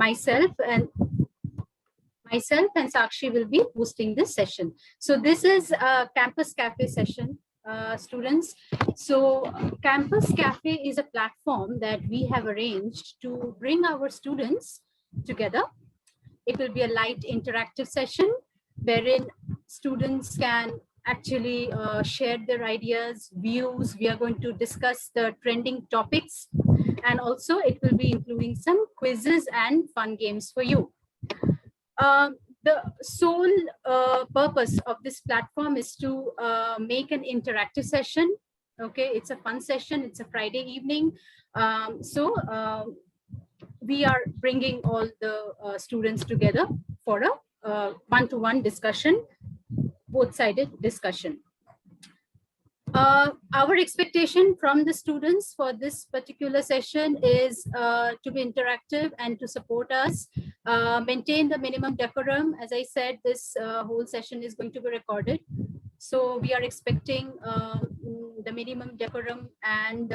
myself and Sakshi will be hosting this session. So this is a Campus Cafe session, students. So Campus Cafe is a platform that we have arranged to bring our students together. It will be a light interactive session wherein students can actually share their ideas, views. We are going to discuss the trending topics, and also it will be including some quizzes and fun games for you. The sole purpose of this platform is to make an interactive session. Okay, it's a fun session. It's a Friday evening. We are bringing all the students together for a one-to-one discussion, both-sided discussion. Our expectation from the students for this particular session is to be interactive and to support us, maintain the minimum decorum. As I said, this whole session is going to be recorded. So we are expecting the minimum decorum and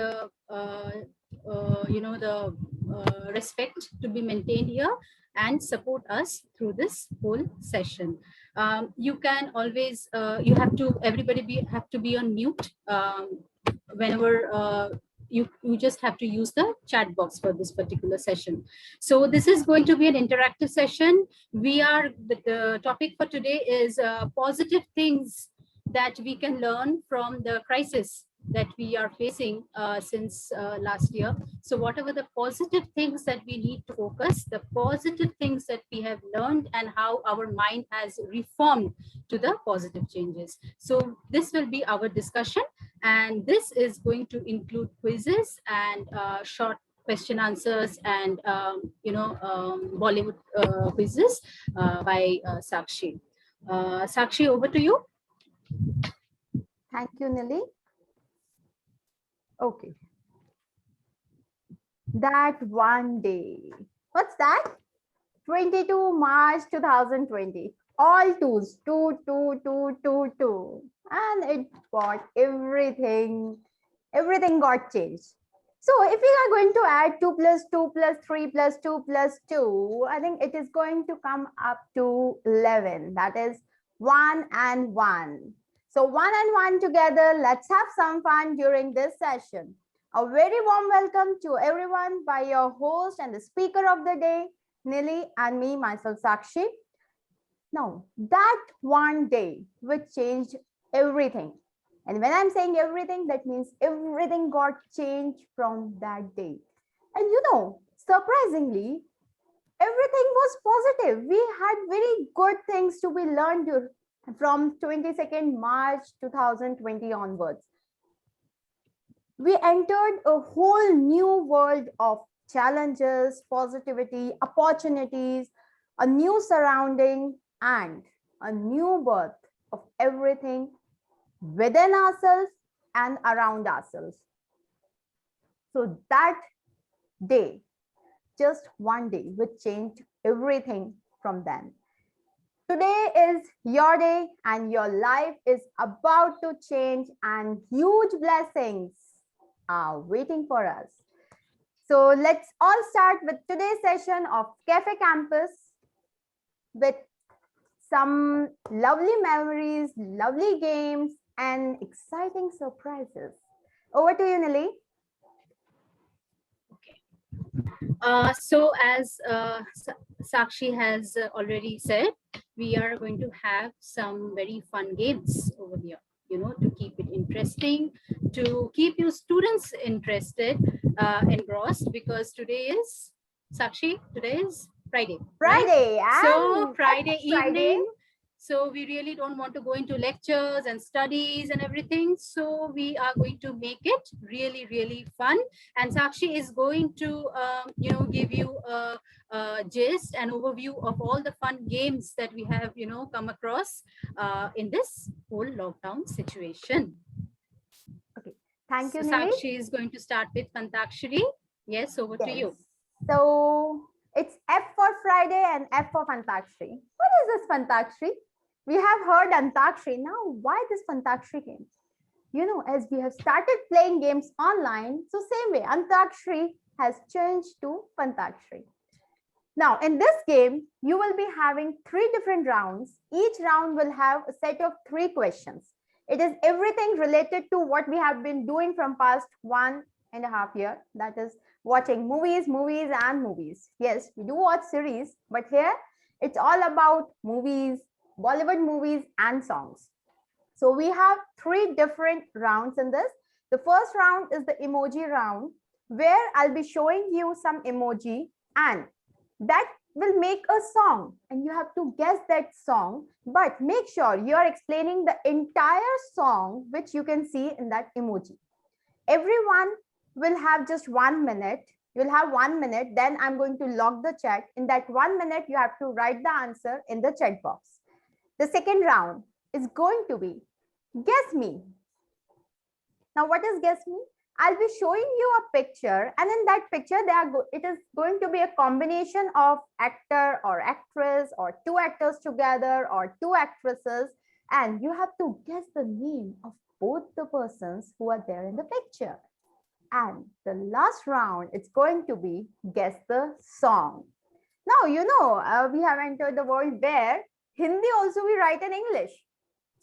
respect to be maintained here and support us through this whole session. You can always, everybody have to be on mute whenever you just have to use the chat box for this particular session. So this is going to be an interactive session. The topic for today is positive things that we can learn from the crisis that we are facing since last year. So whatever the positive things that we need to focus, the positive things that we have learned and how our mind has reformed to the positive changes. So this will be our discussion, and this is going to include quizzes and short question answers and Bollywood quizzes by Sakshi. Sakshi, over to you. Thank you, Nili. Okay. That one day. What's that? 22 March 2020. All twos. 2, 2, 2, 2, 2. And it got everything got changed. So if we are going to add 2 plus 2 plus 3 plus 2 plus 2, I think it is going to come up to 11. That is 1 and 1. So 1 and 1 together, let's have some fun during this session. A very warm welcome to everyone by your host and the speaker of the day, Nili, and me, myself, Sakshi. Now, that one day which changed everything. And when I'm saying everything, that means everything got changed from that day. And surprisingly, everything was positive. We had very good things to be learned from 22nd March 2020 onwards. We entered a whole new world of challenges, positivity, opportunities, a new surrounding, and a new birth of everything within ourselves and around ourselves. So that day, just one day, which changed everything from then. Today is your day and your life is about to change, and huge blessings are waiting for us. So let's all start with today's session of Cafe Campus with some lovely memories, lovely games, and exciting surprises. Over to you, Nili. Okay. So as Sakshi has already said, we are going to have some very fun games over here, to keep it interesting, to keep you students interested, engrossed, because today is, Sakshi, today is Friday. Friday. Right? So Friday evening. So we really don't want to go into lectures and studies and everything. So we are going to make it really, really fun. And Sakshi is going to, give you a gist and overview of all the fun games that we have, come across in this whole lockdown situation. Okay, thank you, so Nili. Sakshi is going to start with Fantakshari. Yes, over to you. So it's F for Friday and F for Fantakshari. What is this Fantakshari? We have heard Antakshari. Now, why this Fantakshari game? As we have started playing games online, so same way, Antakshari has changed to Fantakshari. Now, in this game, you will be having 3 different rounds. Each round will have a set of 3 questions. It is everything related to what we have been doing from past 1.5 years. That is watching movies, and movies. Yes, we do watch series, but here it's all about movies, Bollywood movies and songs. So we have 3 different rounds in this. The first round is the emoji round, where I'll be showing you some emoji and that will make a song and you have to guess that song, but make sure you are explaining the entire song which you can see in that emoji. Everyone will have just 1 minute. You'll have 1 minute, then I'm going to lock the chat. In that 1 minute, you have to write the answer in the chat box. The second round is going to be Guess Me. Now, what is Guess Me? I'll be showing you a picture, and in that picture, it is going to be a combination of actor or actress, or 2 actors together, or 2 actresses, and you have to guess the name of both the persons who are there in the picture. And the last round, it's going to be Guess the Song. Now, we have entered the world where Hindi also we write in English.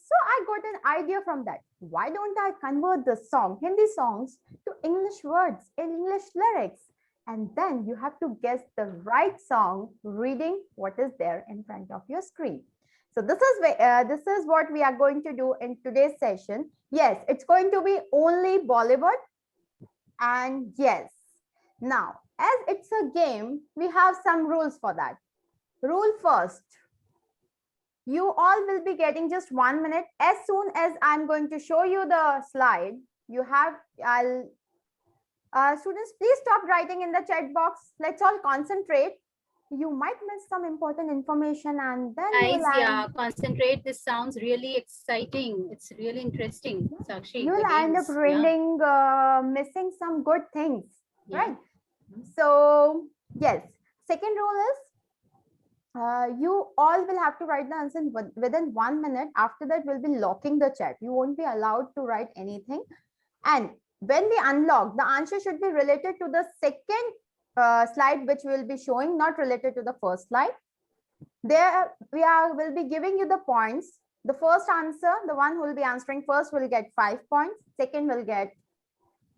So I got an idea from that. Why don't I convert the song, Hindi songs, to English words, English lyrics? And then you have to guess the right song reading what is there in front of your screen. So this is what we are going to do in today's session. Yes, it's going to be only Bollywood. And yes, now as it's a game, we have some rules for that. Rule first. You all will be getting just 1 minute. As soon as I'm going to show you the slide, students, please stop writing in the chat box. Let's all concentrate. You might miss some important information and then concentrate. This sounds really exciting. It's really interesting, Sakshi. You'll end up reading, missing some good things, right? So yes, second rule is you all will have to write the answer within 1 minute. After that, we'll be locking the chat. You won't be allowed to write anything. And when we unlock, the answer should be related to the second slide, which we'll be showing, not related to the first slide. There will be giving you the points. The first answer, the one who will be answering first will get 5 points. Second will get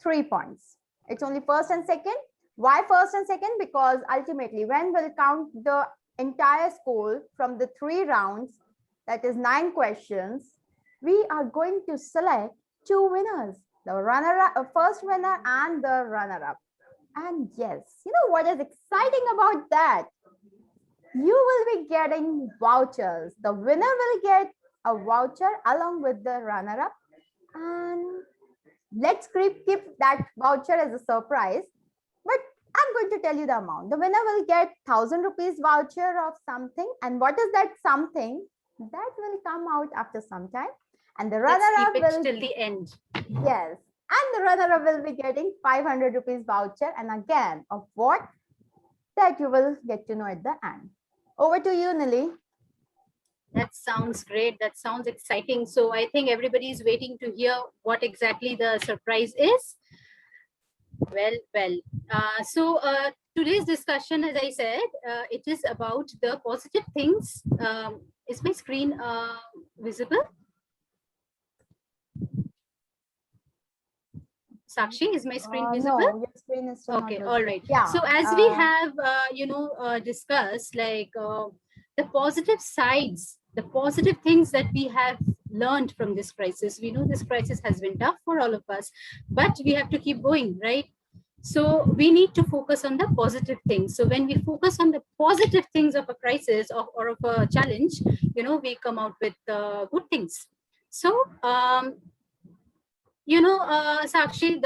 3 points. It's only first and second. Why first and second? Because ultimately, when we'll count the entire score from the 3 rounds, that is 9 questions, we are going to select 2 winners, the runner-up, first winner and the runner-up. And yes, you know what is exciting about that? You will be getting vouchers. The winner will get a voucher along with the runner-up. And let's keep that voucher as a surprise. But I'm going to tell you the amount. The winner will get 1,000 rupees voucher of something. And what is that something? That will come out after some time. And the runner-up will till the end. Yes. And the runner-up will be getting 500 rupees voucher. And again, of what? That you will get to know at the end. Over to you, Nili. That sounds great. That sounds exciting. So I think everybody is waiting to hear what exactly the surprise is. Well. So today's discussion, as I said, it is about the positive things. Is my screen visible? Sakshi, is my screen visible? No, your screen is still okay. Not all right. Yeah. So as we have, discussed like the positive sides, the positive things that we have learned from this crisis. We know this crisis has been tough for all of us, but we have to keep going, right? So we need to focus on the positive things. So when we focus on the positive things of a crisis or of a challenge, we come out with good things. So, Sakshi,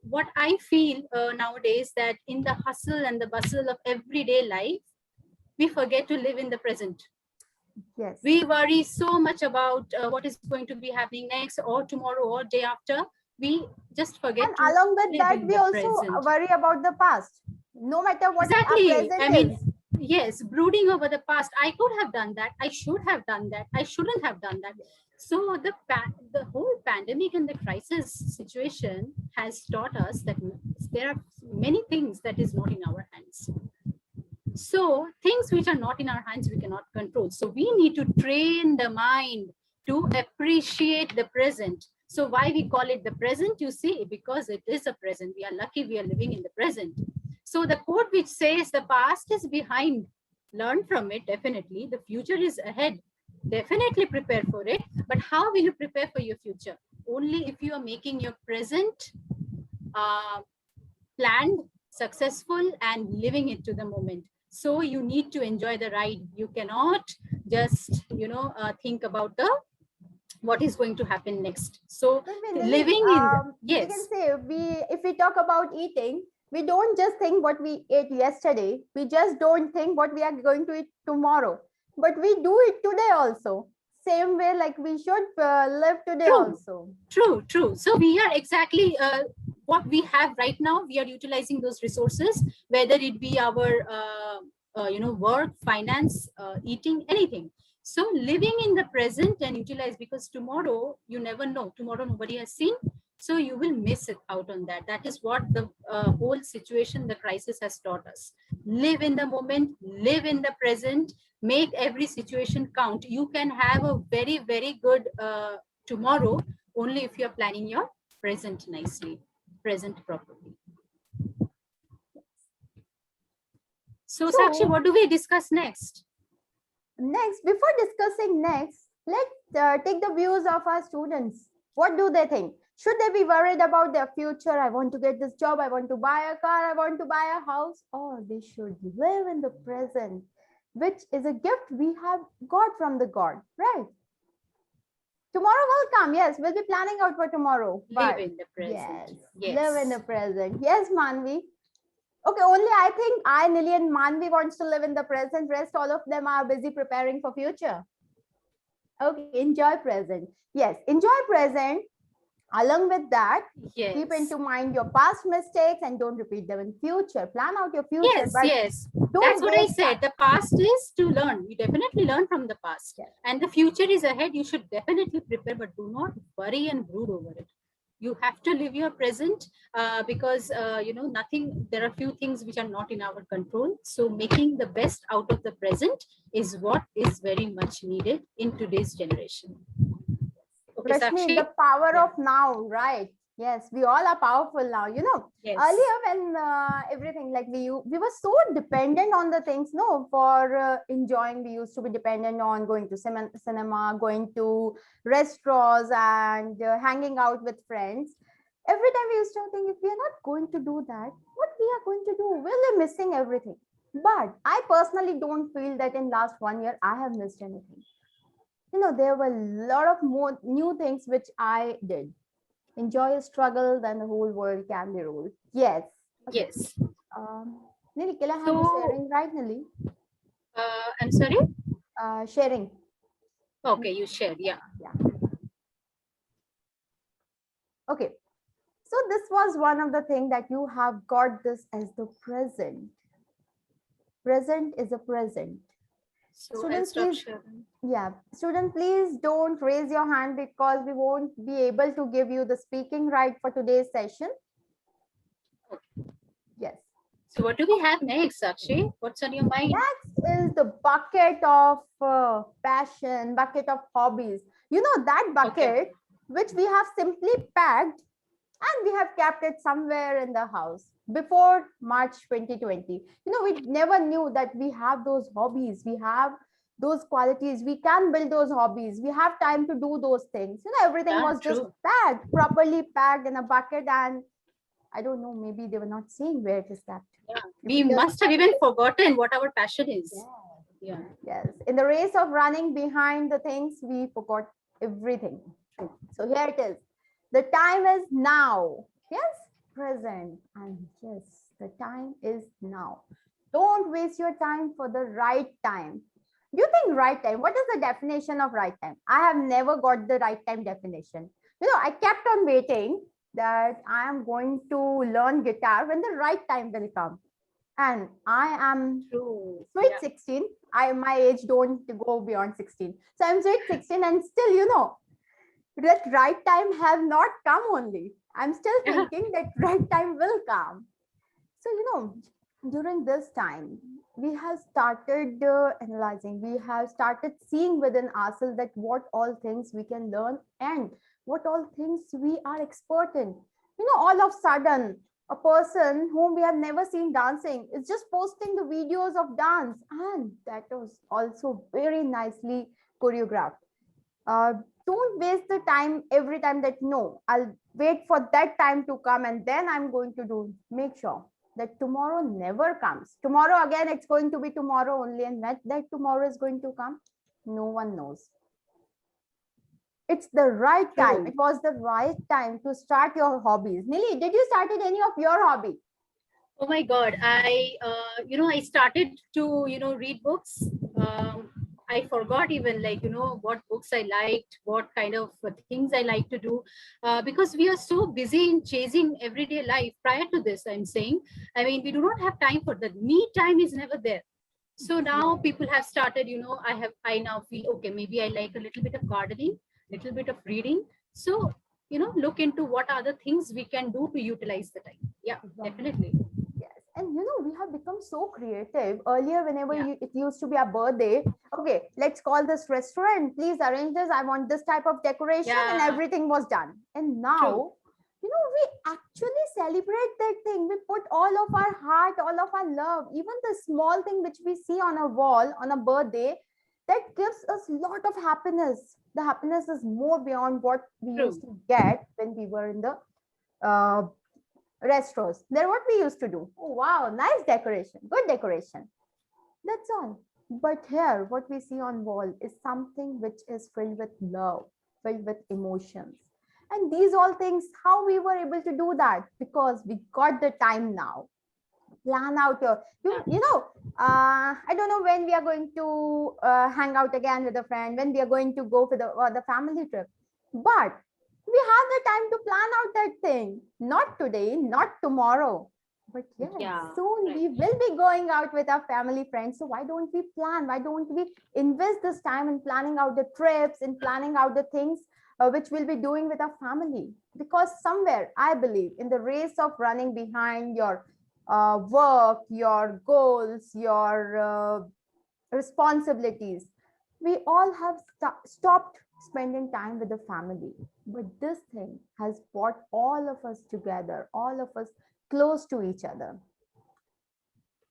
what I feel nowadays that in the hustle and the bustle of everyday life, we forget to live in the present. Yes. We worry so much about what is going to be happening next or tomorrow or day after. We just forget. And along with that, we also worry about the past. No matter what our present is. Yes, brooding over the past. I could have done that. I should have done that. I shouldn't have done that. So the whole pandemic and the crisis situation has taught us that there are many things that is not in our hands. So things which are not in our hands, we cannot control. So we need to train the mind to appreciate the present. So why we call it the present, you see, because it is a present. We are lucky we are living in the present. So the quote which says the past is behind, learn from it, definitely. The future is ahead, definitely prepare for it. But how will you prepare for your future? Only if you are making your present planned, successful, and living it to the moment. So you need to enjoy the ride. You cannot just, think about the what is going to happen next. So living in the, we can yes, say if we talk about eating, we don't just think what we ate yesterday. We just don't think what we are going to eat tomorrow. But we do it today also. Same way, like we should live today true, also. true. So we are exactly what we have right now. We are utilizing those resources, whether it be our work, finance, eating, anything. So living in the present and utilize, because tomorrow you never know. Tomorrow nobody has seen, so you will miss it out on that. That is what the whole situation, the crisis has taught us. Live in the moment, live in the present, make every situation count. You can have a very, very good tomorrow only if you're planning your present nicely, present properly. So Sakshi, what do we discuss next? Next, before discussing next, let's take the views of our students. What do they think? Should they be worried about their future? I want to get this job. I want to buy a car. I want to buy a house. Or they should live in the present, which is a gift we have got from the God, right? Tomorrow will come. Yes, we'll be planning out for tomorrow. Live in the present. Yes, live in the present. Yes, Manvi. Okay, only I think Nili and Manvi wants to live in the present. Rest, all of them are busy preparing for future. Okay, enjoy present. Yes, enjoy present. Along with that, keep into mind your past mistakes and don't repeat them in future. Plan out your future. Yes, yes. That's what I said. The past is to learn. We definitely learn from the past. Yes. And the future is ahead. You should definitely prepare, but do not worry and brood over it. You have to live your present because, nothing, there are few things which are not in our control. So making the best out of the present is what is very much needed in today's generation. Okay, Rashmi, the power of now, right? Yes, we all are powerful now. Yes. Earlier when everything, like we were so dependent on the things. No, for enjoying, we used to be dependent on going to cinema, going to restaurants, and hanging out with friends. Every time we used to think, if we are not going to do that, what we are going to do? We'll be missing everything. But I personally don't feel that in last 1 year I have missed anything. There were a lot of more new things which I did. Enjoy a struggle, then the whole world can be ruled. Yes. Okay. Yes. Nili, can I have you sharing right, Nili? I'm sorry? Sharing. Okay, you share. Yeah. Okay. So this was one of the things that you have got this as the present. Present is a present. So students, please, student, please don't raise your hand because we won't be able to give you the speaking right for today's session. Okay. Yes. So what do we have next, Sakshi? What's on your mind? Next is the bucket of passion, bucket of hobbies. That bucket which we have simply packed and we have kept it somewhere in the house before March 2020. We never knew that we have those hobbies, we have those qualities, we can build those hobbies, we have time to do those things. Everything was just packed, properly packed in a bucket, and I don't know, maybe they were not seeing where it is kept. Yeah. We must have even forgotten what our passion is. Yeah. Yes. In the race of running behind the things, we forgot everything. So here it is. The time is now. Yes, present. And yes, the time is now. Don't waste your time for the right time. You think right time? What is the definition of right time? I have never got the right time definition. I kept on waiting that I am going to learn guitar when the right time will come. And I am sweet 16. My age don't go beyond 16. So I'm sweet 16 and still, that right time has not come only. I'm still thinking that right time will come. So, during this time, we have started analyzing, we have started seeing within ourselves that what all things we can learn and what all things we are expert in. All of sudden, a person whom we have never seen dancing is just posting the videos of dance, and that was also very nicely choreographed. uh, don't waste the time every time that no, I'll wait for that time to come and then I'm going to do. Make sure that tomorrow never comes. Tomorrow again, it's going to be tomorrow only, and that tomorrow is going to come, no one knows. It's the right time. True. It was the right time to start your hobbies. Nili, did you started any of your hobby? Oh my God, I started to, read books. I forgot even like, what books I liked, what kind of things I like to do, because we are so busy in chasing everyday life. Prior to this, I'm saying, I mean, we do not have time for that. Me time is never there. So now people have started, I now feel, okay, maybe I like a little bit of gardening, little bit of reading. So, look into what are the things we can do to utilize the time. Yeah, definitely. Yes, and we have become so creative. Earlier, whenever Yeah. it used to be a birthday, okay, let's call this restaurant. Please arrange this. I want this type of decoration, and Yeah, everything was done. And true. now, we actually celebrate that thing. We put all of our heart, all of our love, even the small thing which we see on a wall on a birthday, that gives us a lot of happiness. The happiness is more beyond what we used True. to get when we were in the uh, restaurants. They're what we used to do. Oh, wow, nice decoration, good decoration. That's all. But here, what we see on wall is something which is filled with love, filled with emotions. And these all things, how we were able to do that? Because we got the time now. Plan out your, I don't know when we are going to hang out again with a friend, when we are going to go for the family trip. But we have the time to plan out that thing. Not today, not tomorrow. But yes, Yeah, soon right. we will be going out with our family friends. So why don't we plan? Why don't we invest this time in planning out the trips, in planning out the things which we'll be doing with our family? Because somewhere, I believe, in the race of running behind your work, your goals, your responsibilities, we all have stopped spending time with the family. But this thing has brought all of us together, all of us close to each other.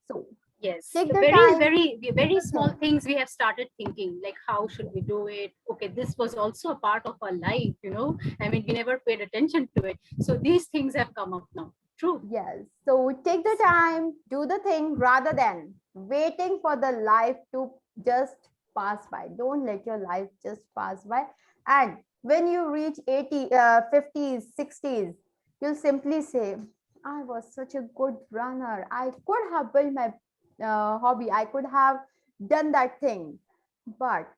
So Yes. take the Very, time. very, very small things we have started thinking, like how should we do it? Okay, this was also a part of our life. I mean, we never paid attention to it. So these things have come up now. True. Yes. So take the time, do the thing rather than waiting for the life to just pass by. Don't let your life just pass by. And when you reach 80, 50s, 60s, you'll simply say, I was such a good runner. I could have built my hobby. I could have done that thing. But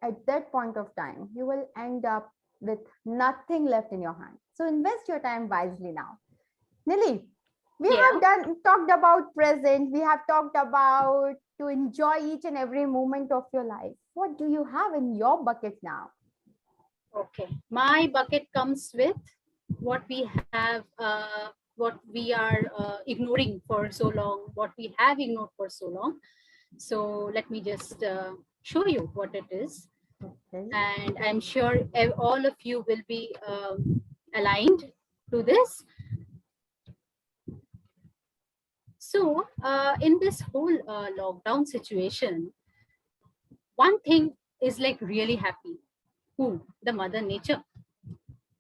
at that point of time, you will end up with nothing left in your hand. So invest your time wisely now. Nili, we Yeah. have talked about present. We have talked about to enjoy each and every moment of your life. What do you have in your bucket now? Okay. My bucket comes with what we have, what we are ignoring for so long, what we have ignored for so long. So let me just show you what it is. Okay. And I'm sure all of you will be aligned to this. So in this whole lockdown situation, one thing is like really happy. Who? The mother nature.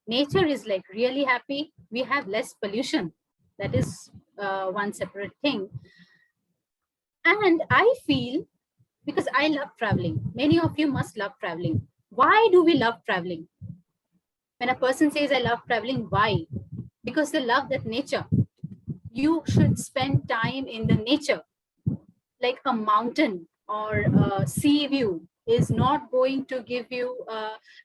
Nature is like really happy. We have less pollution. That is one separate thing. And I feel, because I love traveling, many of you must love traveling. Why do we love traveling? When a person says, I love traveling, why? Because they love that nature. You should spend time in the nature. Like a mountain or a sea view is not going to give you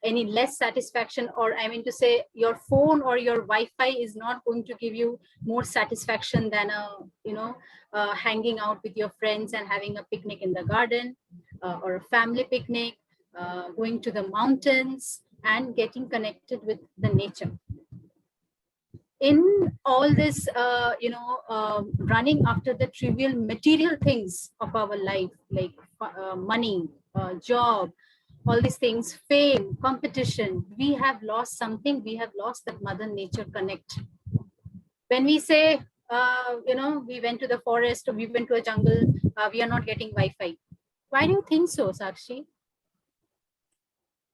any less satisfaction, or I mean to say, your phone or your Wi-Fi is not going to give you more satisfaction than hanging out with your friends and having a picnic in the garden, or a family picnic, going to the mountains and getting connected with the nature. in all this, running after the trivial material things of our life, like money, job, all these things, fame, competition, we have lost something. We have lost that mother nature connect. When we say, we went to the forest or we went to a jungle, we are not getting Wi-Fi. Why do you think so, Sakshi?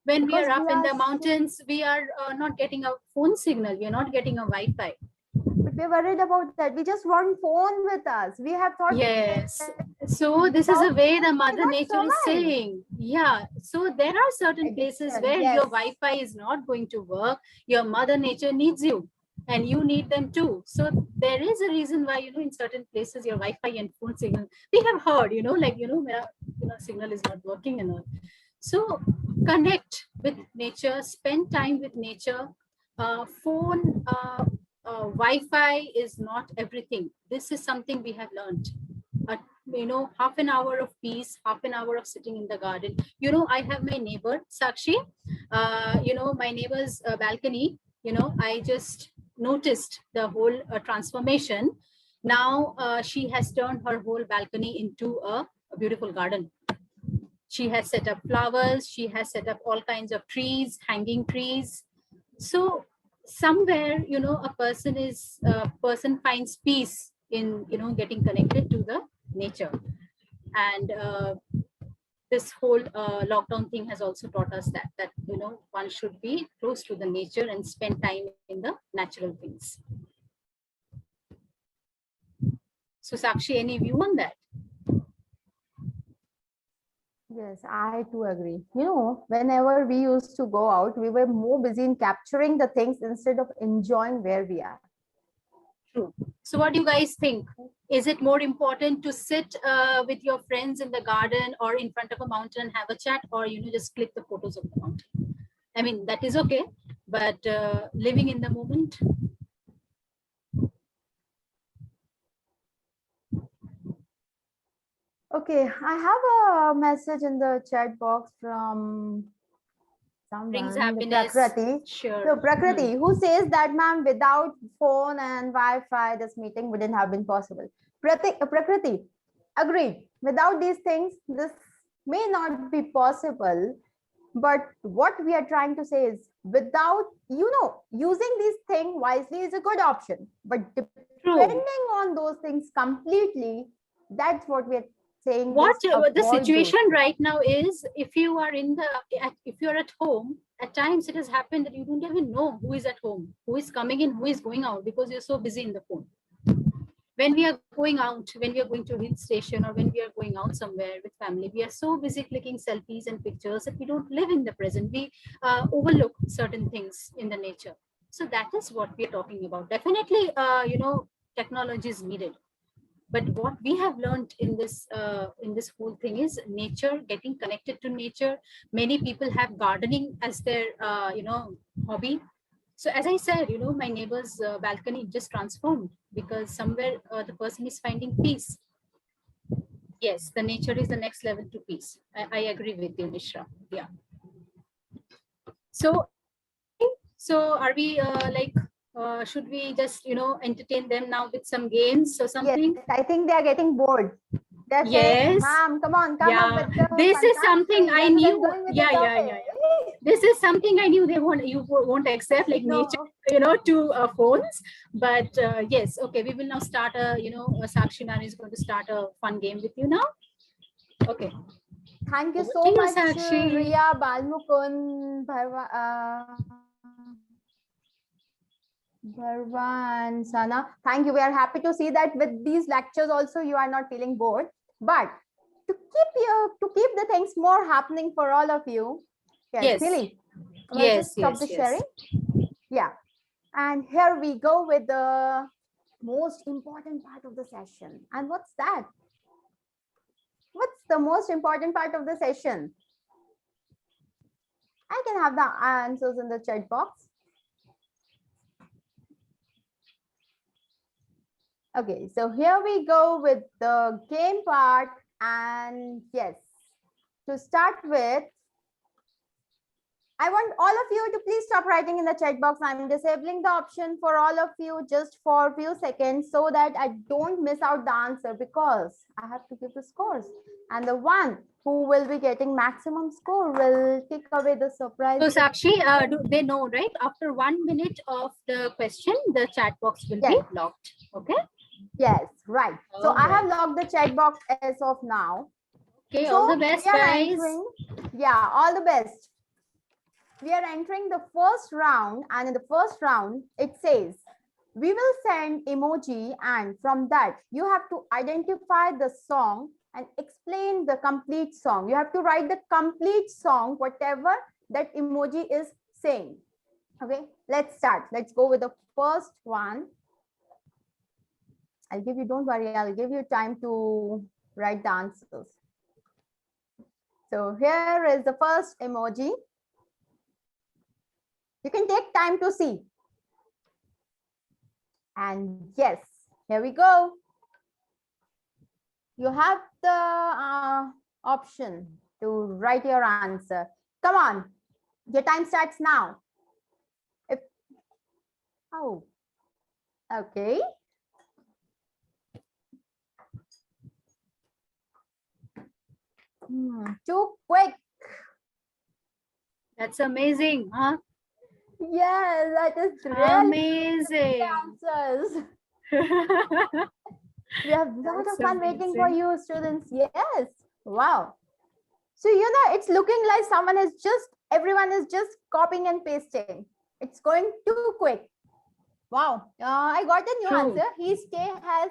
When Because we are up in the so- mountains, we are not getting a phone signal. We are not getting a Wi-Fi. But we're worried about that. We just want phone with us. We have thought. Yes. So this is a way the mother not nature is survive. saying. Yeah. So there are certain places Addiction, where yes. your Wi-Fi is not going to work. Your mother nature needs you, and you need them too. So there is a reason why, in certain places your Wi-Fi and phone signal, we have heard, signal is not working and all. So connect with nature, spend time with nature. Phone, Wi-Fi is not everything. This is something we have learned. Half an hour of peace, half an hour of sitting in the garden. I have my neighbor, Sakshi, my neighbor's balcony, I just noticed the whole transformation. Now she has turned her whole balcony into a beautiful garden. She has set up flowers. She has set up all kinds of trees, hanging trees. So somewhere, a person finds peace in, getting connected to the nature. And this whole lockdown thing has also taught us that one should be close to the nature and spend time in the natural things. So Sakshi, any view on that? Yes, I too agree. Whenever we used to go out, we were more busy in capturing the things instead of enjoying where we are. True. So what do you guys think? Is it more important to sit with your friends in the garden or in front of a mountain and have a chat, or just click the photos of the mountain? I mean, that is okay, but living in the moment. Okay, I have a message in the chat box from Brings someone, happiness. Prakriti. Sure. So Prakriti, who says that, ma'am, without phone and Wi-Fi, this meeting wouldn't have been possible. Prakriti, agreed. Without these things, this may not be possible. But what we are trying to say is, without, using these things wisely is a good option. But depending on those things completely, that's what we are saying. What the avoid situation those. right now is, if you are if you're at home, at times it has happened that you don't even know who is at home, who is coming in, who is going out, because you're so busy in the phone. When we are going out, when we are going to a hill station, or when we are going out somewhere with family, we are so busy clicking selfies and pictures that we don't live in the present. We overlook certain things in the nature. So that is what we are talking about. Definitely, technology is needed. But what we have learned in this whole thing is nature, getting connected to nature. Many people have gardening as their hobby. So as I said, my neighbor's balcony just transformed because somewhere the person is finding peace. Yes, the nature is the next level to peace. I agree with you, Nishra. Yeah. So are we should we just entertain them now with some games or something? Yes, I think they are getting bored. They're Yes. saying, ma'am, come on, come up with the This is something I knew. Yeah. This is something I knew you won't accept, like nature, to phones. But yes, okay, we will now start Sakshi ma'am is going to start a fun game with you now. Okay. Thank you Over so to you, much, Sakshi. Riya, Balmukun, Bharva and Sana. Thank you. We are happy to see that with these lectures also you are not feeling bored. But to keep the things more happening for all of you. Yes. Silly. Yes. Stop the sharing. Yeah. And here we go with the most important part of the session. And what's that? What's the most important part of the session? I can have the answers in the chat box. Okay, so here we go with the game part. And yes, to start with, I want all of you to please stop writing in the chat box. I'm disabling the option for all of you just for a few seconds so that I don't miss out the answer, because I have to give the scores. And the one who will be getting maximum score will take away the surprise. So Sakshi, do they know, right? After 1 minute of the question, the chat box will be locked. Okay. Yes, right. So All I have right. logged the chat box as of now. Okay, So all the best, we are guys. entering, yeah, all the best. We are entering the first round, and in the first round, it says, we will send emoji, and from that, you have to identify the song and explain the complete song. You have to write the complete song, whatever that emoji is saying. Okay, let's start. Let's go with the first one. I'll give you, don't worry, I'll give you time to write the answers. So here is the first emoji. You can take time to see. And yes, here we go. You have the option to write your answer. Come on, your time starts now. Oh, okay. Too quick. That's amazing, huh? Yes, that is really amazing. Answers. We have a lot of fun waiting for you, students. Yes. Wow. So, you know, it's looking like everyone is just copying and pasting. It's going too quick. Wow. I got a new answer. He has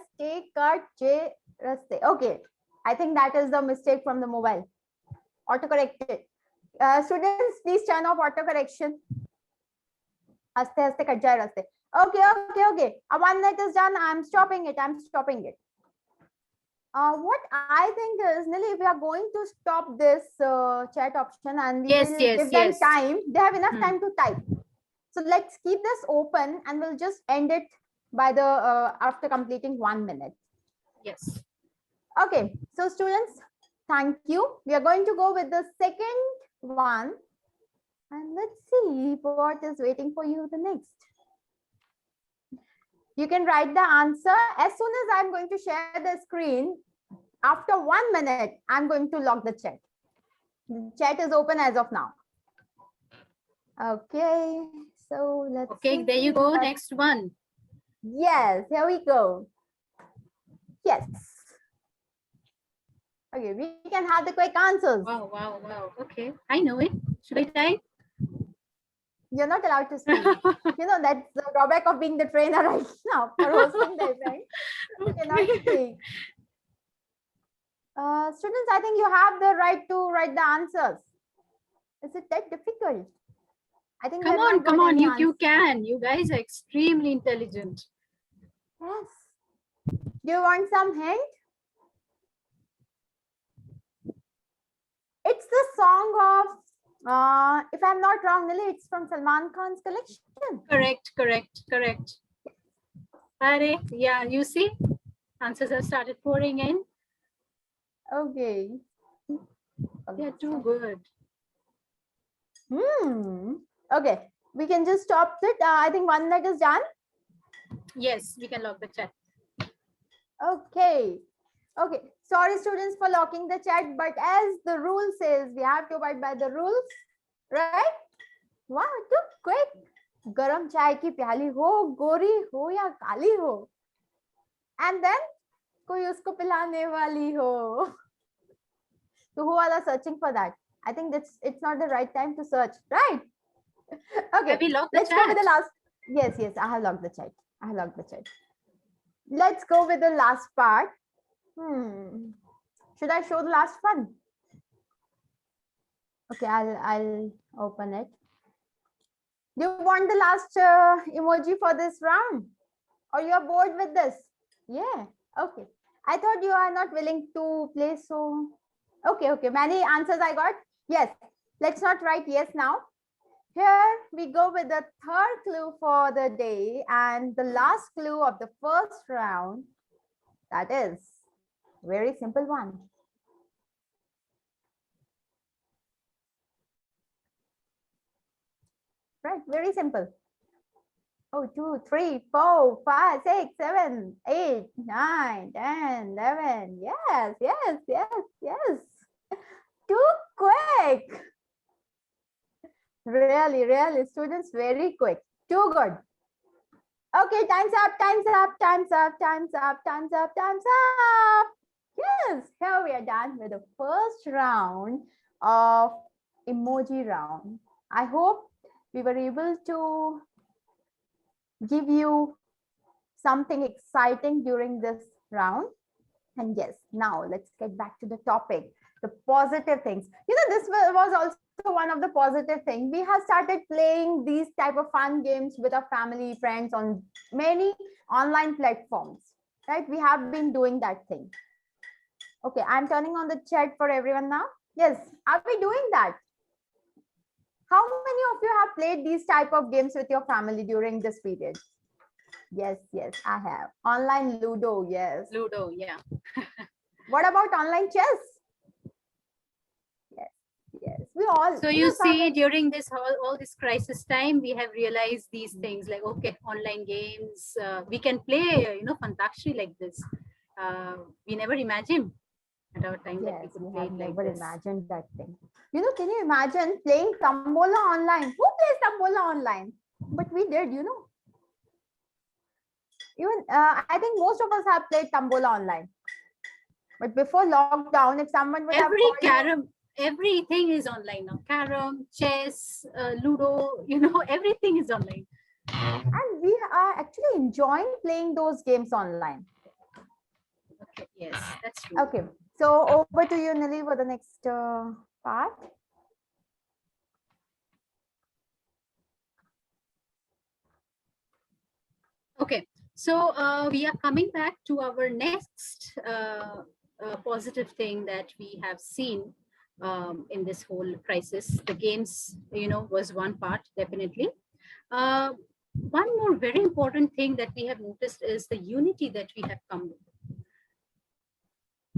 cut J raste. Okay. I think that is the mistake from the mobile. Autocorrected. Students, please turn off autocorrection. Haste haste cut jai raste. Okay. One minute is done. I'm stopping it. What I think is, Nili, if we are going to stop this chat option and we will give them time, they have enough time to type. So let's keep this open and we'll just end it by the after completing 1 minute. Yes. Okay. So students, thank you. We are going to go with the second one. And let's see what is waiting for you the next. You can write the answer as soon as I'm going to share the screen. After 1 minute, I'm going to lock the chat. The chat is open as of now. Okay, so let's see. There you go. Next one. Yes, here we go. Yes. Okay, we can have the quick answers. Wow. Okay, I know it. Should I type? You're not allowed to speak. You know, that's the drawback of being the trainer right now for hosting the event. You cannot speak. Students, I think you have the right to write the answers. Is it that difficult? I think come on, you can. You guys are extremely intelligent. Yes. Do you want some hint? It's the song of, if I'm not wrong, Nili, it's from Salman Khan's collection. Correct. Yeah, you see, answers have started pouring in. Okay. They're too good. Okay, we can just stop it. I think 1 minute is done. Yes, we can lock the chat. Okay. Sorry, students, for locking the chat, but as the rule says, we have to abide by the rules, right? Wow, too quick. Garam chai ki pyali ho, gori ho ya kali ho. And then, koi usko pilane wali ho. So who are searching for that? I think it's not the right time to search, right? Okay, let's go with the last. Yes, I have locked the chat. Let's go with the last part. Should I show the last one? Okay, I'll open it. Do you want the last emoji for this round? Or you are bored with this? Yeah, okay. I thought you are not willing to play, so... Okay, many answers I got. Yes, let's not write yes now. Here we go with the third clue for the day and the last clue of the first round. That is very simple one. right? Very simple. Oh, 2, 3, 4, 5, 6, 7, 8, 9, 10, 11. Yes, yes, yes, yes. Too quick. Really, really, students very quick. Too good. Okay, time's up, time's up, time's up, time's up, time's up, time's up. Yes, here we are done with the first round of emoji round. I hope we were able to give you something exciting during this round. And yes, now let's get back to the topic, the positive things. You know, this was also one of the positive things. We have started playing these type of fun games with our family, friends on many online platforms, right? We have been doing that thing. Okay, I'm turning on the chat for everyone now. Yes, are we doing that? How many of you have played these type of games with your family during this period? Yes, yes, I have. Online Ludo, yes. Ludo, yeah. What about online chess? Yes, yes. We all. So you see, during this all this crisis time, we have realized these things like, okay, online games, we can play, you know, Fantakshri like this. We never imagined at our time that we Yes, could we play have it like never this. imagined that thing. You know, can you imagine playing Tambola online? Who plays Tambola online? But we did, you know. Even I think most of us have played Tambola online. But before lockdown, if someone would have Every called you, carom, everything is online now. Carom, chess, Ludo, you know, everything is online. and we are actually enjoying playing those games online. Okay, yes, that's true. Okay, so over to you, Nili, for the next part. Okay, so we are coming back to our next positive thing that we have seen in this whole crisis. The games, you know, was one part, definitely. One more very important thing that we have noticed is the unity that we have come with.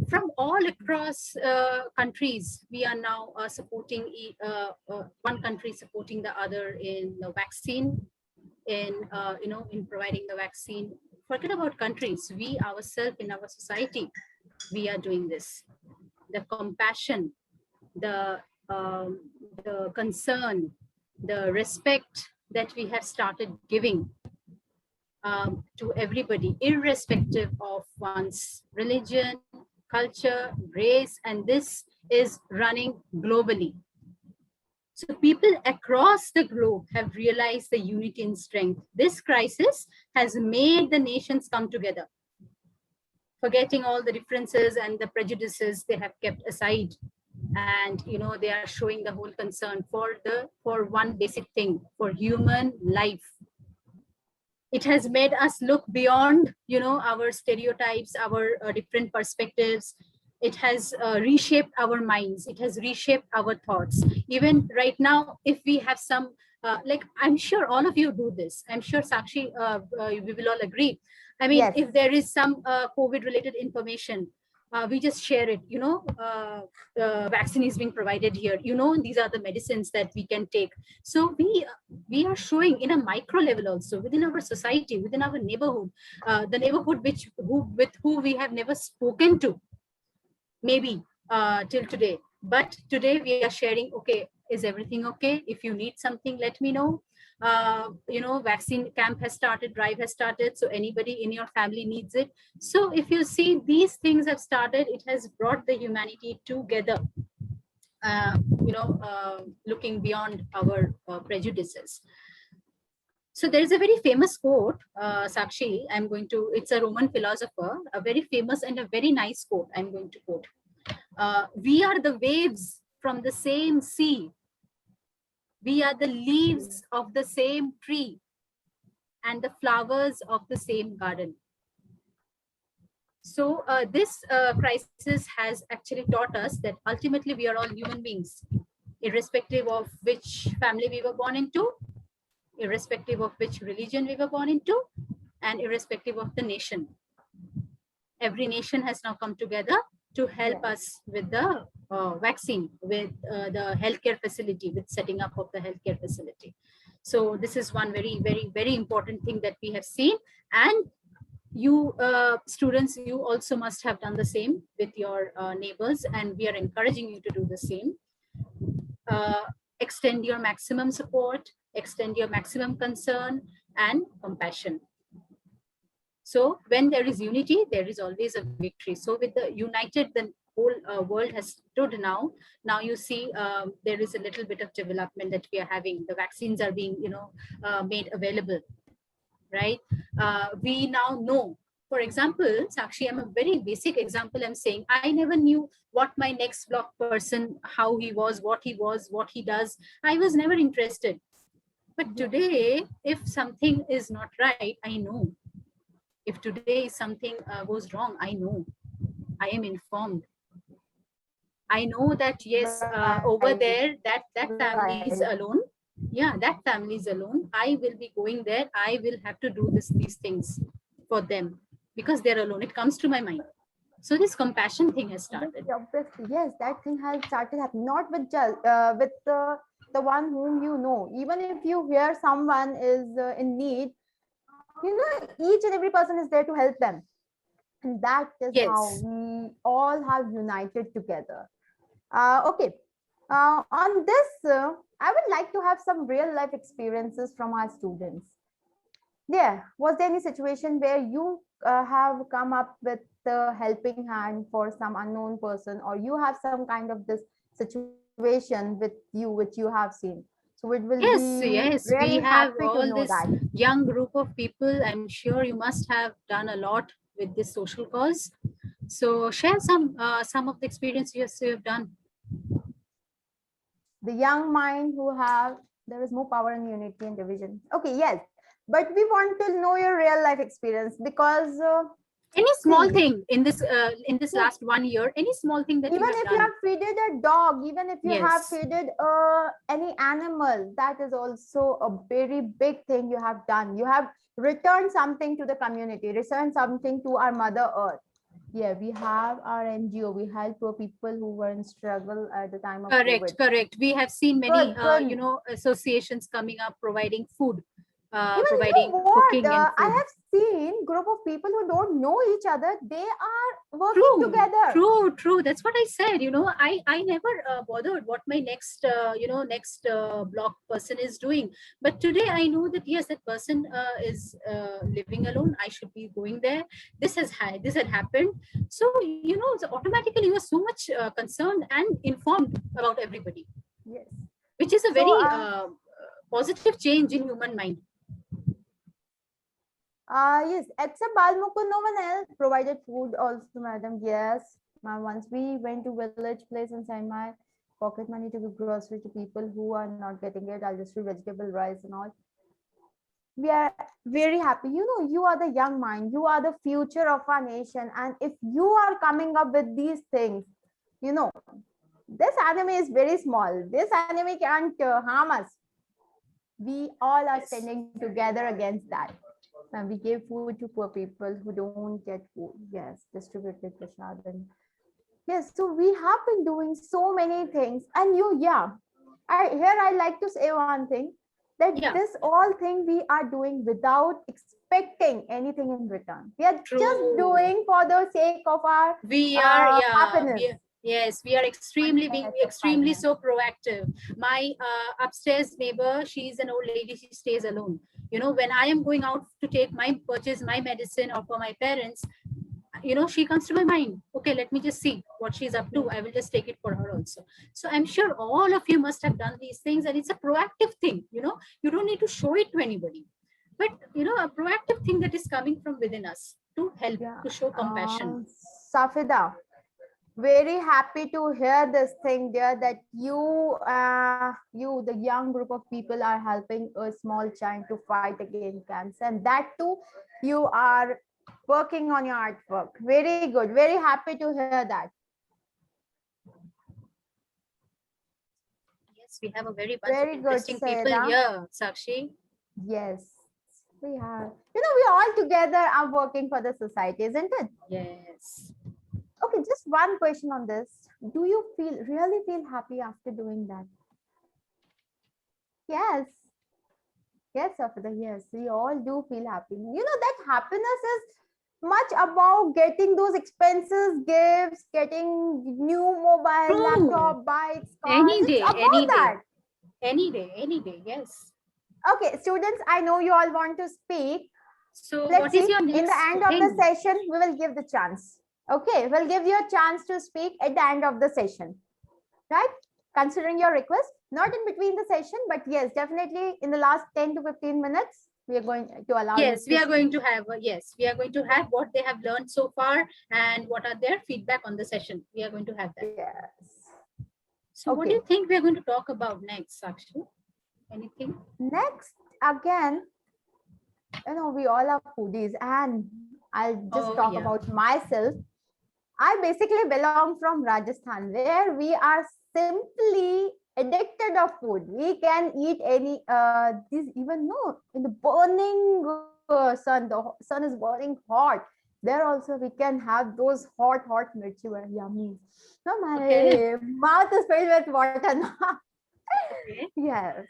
From all across countries, we are now supporting one country supporting the other in the vaccine, in you know, in providing the vaccine. Forget about countries, we ourselves in our society, we are doing this. The compassion, the the concern, the respect that we have started giving to everybody, irrespective of one's religion, culture, race, and this is running globally. So people across the globe have realized the unity and strength. This crisis has made the nations come together, forgetting all the differences and the prejudices they have kept aside. And you know, they are showing the whole concern for one basic thing, for human life. It has made us look beyond, you know, our stereotypes, our different perspectives. It has reshaped our minds, it has reshaped our thoughts. Even right now, if we have some like, I'm sure all of you do this, I'm sure Sakshi, we will all agree. I mean, Yes. if there is some COVID related information, we just share it, you know, vaccine is being provided here, you know, these are the medicines that we can take. So we are showing in a micro level also, within our society, within our neighborhood, the neighborhood with who we have never spoken to, maybe till today. But today we are sharing, okay, is everything okay? If you need something, let me know. You know, vaccine camp has started, drive has started, so anybody in your family needs it. So if you see, these things have started, it has brought the humanity together, you know, looking beyond our prejudices. So there is a very famous quote, Sakshi, I'm going to, it's a Roman philosopher, a very famous and a very nice quote I'm going to quote. We are the waves from the same sea. We are the leaves of the same tree and the flowers of the same garden. So this crisis has actually taught us that ultimately we are all human beings, irrespective of which family we were born into, irrespective of which religion we were born into, and irrespective of the nation. Every nation has now come together to help us with the vaccine, with the healthcare facility, with setting up of the healthcare facility. So this is one very, very, very important thing that we have seen. And you students, you also must have done the same with your neighbors, and we are encouraging you to do the same. uh, Extend your maximum support, extend your maximum concern and compassion. So when there is unity, there is always a victory. So with the united, the whole world has stood now. Now you see there is a little bit of development that we are having. The vaccines are being, made available, right? We now know. For example, Sakshi, I'm a very basic example. I'm saying I never knew what my next block person, how he was, what he does. I was never interested. But today, if something is not right, I know. If today something goes wrong, I know. I am informed. I know that yes, over Right. there, that family is Right. alone. Yeah, that family is alone. I will be going there. I will have to do these things for them because they're alone. It comes to my mind. So this compassion thing has started. Obviously, yes, that thing has started happening. Not with just with the one whom you know. Even if you hear someone is in need, you know, each and every person is there to help them, and that is how Yes, we all have united together. Okay. On this, I would like to have some real life experiences from our students. Yeah, was there any situation where you have come up with the helping hand for some unknown person, or you have some kind of this situation with you which you have seen? So it will be yes. really We have happy to all know this that. young group of people. I'm sure you must have done a lot with this social cause. So share some of the experience you have done. The young mind who have, there is more power in unity and division. Okay, yes, but we want to know your real life experience because Any small see, thing in this yes, last 1 year, any small thing that you even have if you done. have feeded a dog, even if you have Yes, feeded any animal, that is also a very big thing you have done. You have returned something to the community, returned something to our mother earth. Yeah, we have our NGO. We help poor people who were in struggle at the time of correct, COVID. correct. We have seen many Good, good. associations coming up providing food, Even you providing know what, cooking and I food. have seen group of people who don't know each other, they are working True, together. true, true. That's what I said. I never bothered what my next next block person is doing. But today I know that yes, that person is living alone. I should be going there. This had happened. So so automatically you are so much concerned and informed about everybody, Yes. which is a So very positive change in human mind. yes, except Balmukund, no one else provided food also, madam. Yes. Once we went to village place and send my pocket money to give grocery to people who are not getting it. I'll just do vegetable rice and all. We are very happy. You know, you are the young mind, you are the future of our nation. And if you are coming up with these things, you know, this enemy is very small. This enemy can't harm us. We all are Yes. standing together against that. And we give food to poor people who don't get food. Yes, distributed prasad. And yes, so we have been doing so many things. And yeah, I like to say one thing, that Yeah, this all thing we are doing without expecting anything in return. We are just true. doing for the sake of our We are, yeah, happiness. yes, we are extremely being Oneness of extremely happiness. so proactive. My upstairs neighbor, she's an old lady, she stays alone. When I am going out to take my purchase my medicine or for my parents, she comes to my mind. Okay, let me just see what she's up to. Yes. I will just take it for her also. So I'm sure all of you must have done these things, and it's a proactive thing. You don't need to show it to anybody, but a proactive thing that is coming from within us to help, Yeah. to show compassion. Safida, very happy to hear this thing dear, that you the young group of people are helping a small child to fight against cancer, and that too you are working on your artwork. Very good, very happy to hear that. Yes, we have a very bunch of Very good, interesting people Saida. here, Sakshi. Yes, we have, you know, we all together are working for the society, isn't it? Yes. Okay, just one question on this. Do you really feel happy after doing that? Yes. Yes, Afida, yes, we all do feel happy. That happiness is much about getting those expenses, gifts, getting new mobile, True. laptop, bikes, cars. Any It's day, about any day, that. any day, any day. Yes. Okay, students, I know you all want to speak. So Let's what is see. your In the next end of the thing? session, we will give the chance. Okay, we'll give you a chance to speak at the end of the session, right? Considering your request, not in between the session, but yes, definitely in the last 10 to 15 minutes, we are going to allow you Yes, to we are speak. going to have, yes, we are going to have what they have learned so far and what are their feedback on the session. We are going to have that. Yes. So what do you Okay. think we are going to talk about next, Sakshi? Anything? Next, again, we all are foodies, and I'll just Oh, talk yeah. about myself. I basically belong from Rajasthan, where we are simply addicted of food. We can eat any this even no in the burning sun. The sun is burning hot. There also we can have those hot mirchi were yummy. No, Okay. my mouth is filled with water now. Okay. Yes.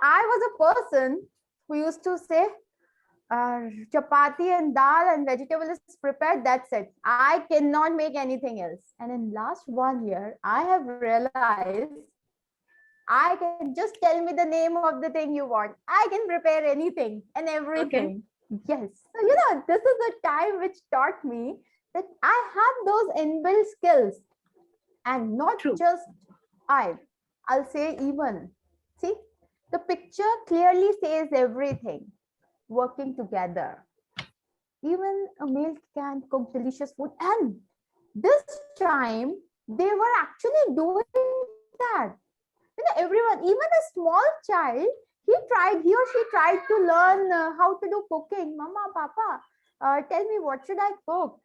I was a person who used to say chapati and dal and vegetable is prepared, that's it. I cannot make anything else. And in last 1 year, I have realized I can just tell me the name of the thing you want. I can prepare anything and Okay. everything. Yes. So, this is the time which taught me that I have those inbuilt skills, and not True. just I'll say even. See, the picture clearly says everything. Working together. Even a male can cook delicious food. And this time, they were actually doing that. Everyone, even a small child, he or she tried to learn how to do cooking. Mama, Papa, tell me what should I cook?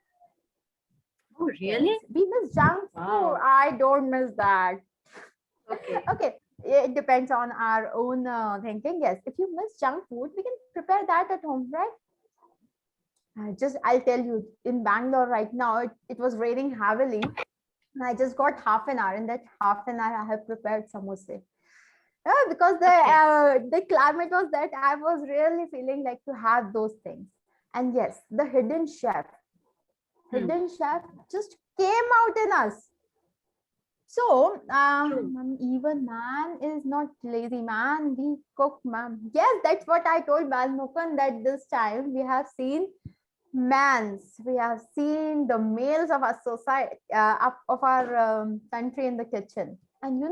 Oh, Yes, really? we miss junk food. Wow. I don't miss that. Okay. Okay, it depends on our own thinking. Yes, if you miss junk food, we can prepare that at home, right? I'll tell you, in Bangalore right now, it was raining heavily. And I just got half an hour. In that half an hour, I have prepared samosa. Yeah, because Okay. the climate was that I was really feeling like to have those things. And yes, the Hmm. hidden chef just came out in us. So, True. even man is not lazy, man. We cook, man. Yes, that's what I told Balmukan, that this time we have seen mans. We have seen the males of our society, of our country in the kitchen, and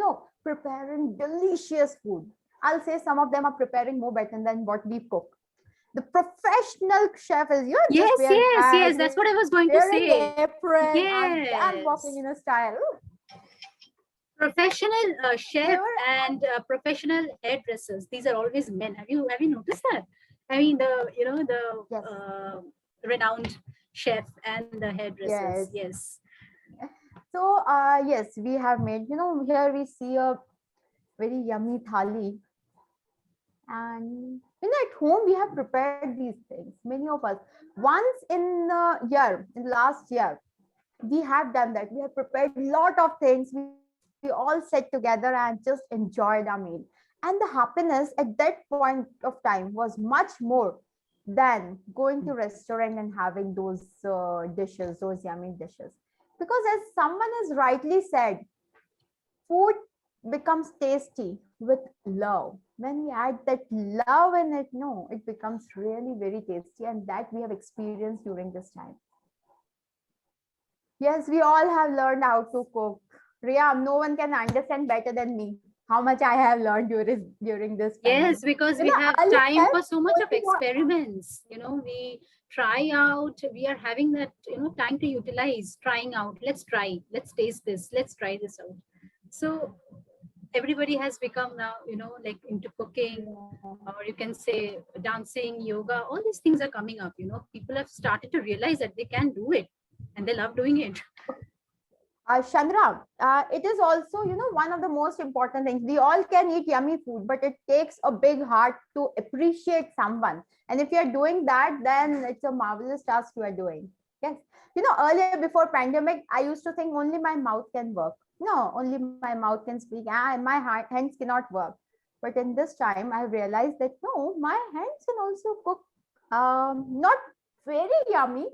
preparing delicious food. I'll say some of them are preparing more better than what we cook. The professional chef is just Yes, wear yes, hat, yes. That's what I was going to wearing say. apron, and walking in Yes. a style. Professional They chef were and professional hairdressers. These are always men. Have you noticed that? I mean, the yes, renowned chef and the hairdressers. yes. Yes. So yes, we have made. Here we see a very yummy thali. And at home, we have prepared these things. Many of us. Once in a year, in last year, we have done that. We have prepared a lot of things. We all sat together and just enjoyed our meal. And the happiness at that point of time was much more than going to restaurant and having those dishes, those yummy dishes. Because as someone has rightly said, food becomes tasty with love. When we add that love in it, no, it becomes really very tasty, and that we have experienced during this time. Yes, we all have learned how to cook. Riyam, no one can understand better than me how much I have learned during this Yes, pandemic. because we have Earlier, time for so much of only one- experiments. We try out, we are having that, time to utilize, trying out. Let's try, let's taste this, let's try this out. So everybody has become now, like into cooking, or you can say dancing, yoga, all these things are coming up. People have started to realize that they can do it and they love doing it. Chandra, it is also, one of the most important things. We all can eat yummy food, but it takes a big heart to appreciate someone. And if you're doing that, then it's a marvelous task you are doing. Yes. Earlier before pandemic, I used to think only my mouth can work. No, only my mouth can speak and my hands cannot work. But in this time, I realized that no, my hands can also cook. Not very yummy,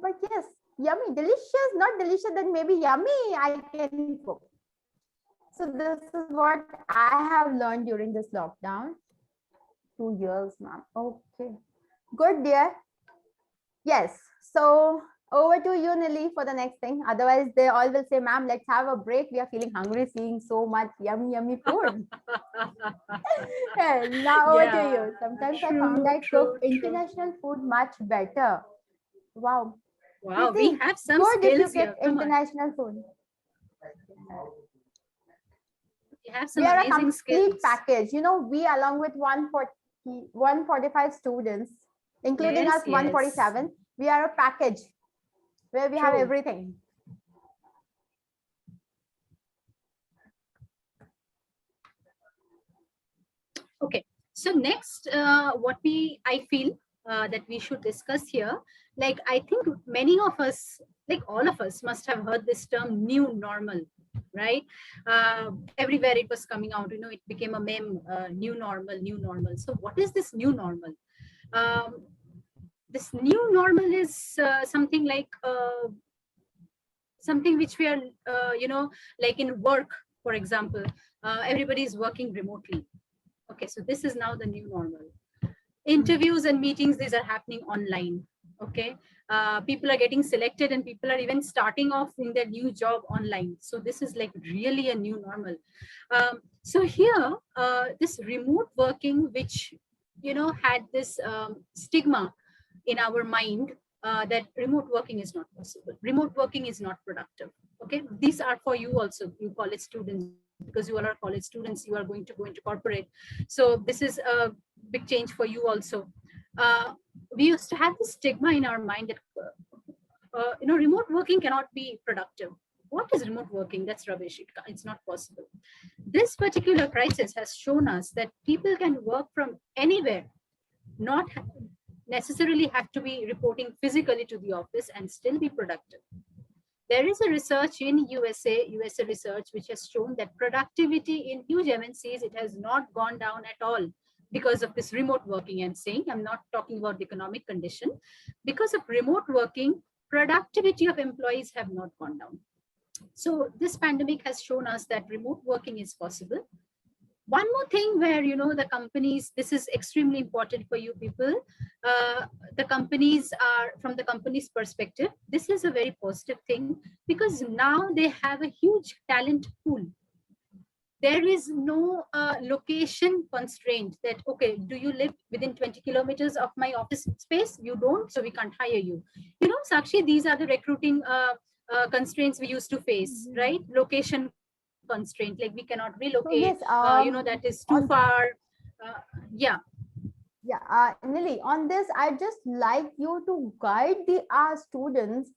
but yes, yummy, delicious, not delicious, then maybe yummy, I can cook. So this is what I have learned during this lockdown. 2 years, ma'am. Okay. Good, dear. Yes. So over to you, Nili, for the next thing. Otherwise, they all will say, ma'am, let's have a break. We are feeling hungry, seeing so much yummy, yummy food. Now over to you. Sometimes I found I cook international food much better. Wow. Wow, we have some good if you skills here. get Come on. international food. We have some We are a amazing complete skills. package. You know, we along with 145 students, including Yes, us 147, we are a package where we have True. everything. Okay, so next, what I feel that we should discuss here, like I think many of us, like all of us, must have heard this term "new normal," right? Everywhere it was coming out, you know, it became a meme, "new normal, new normal." So, what is this new normal? This new normal is something like something which we are, you know, like in work, for example, everybody is working remotely. Okay, so this is now the new normal. Interviews and meetings, these are happening online. Okay, people are getting selected and people are even starting off in their new job online. So this is like really a new normal. So here, this remote working, which, you know, had this stigma in our mind, that remote working is not possible. Remote working is not productive. Okay, these are for you also, you college students, because you all are college students, you are going to go into corporate. So this is a big change for you also. We used to have this stigma in our mind that you know, remote working cannot be productive. What is remote working? That's rubbish. It's not possible. This particular crisis has shown us that people can work from anywhere, not necessarily have to be reporting physically to the office and still be productive. There is a research in USA research, which has shown that productivity in huge MNCs, it has not gone down at all because of this remote working. I'm saying, I'm not talking about the economic condition. Because of remote working, productivity of employees have not gone down. So this pandemic has shown us that remote working is possible. One more thing where, you know, the companies, this is extremely important for you people. The companies are, from the company's perspective, this is a very positive thing, because now they have a huge talent pool. There is no location constraint that, okay, do you live within 20 kilometers of my office space? You don't, so we can't hire you. You know, Sakshi, these are the recruiting constraints we used to face, right? Location constraint, like we cannot relocate, So yes, you know, that is too far. Yeah. Yeah, Nili, on this, I just like you to guide the our students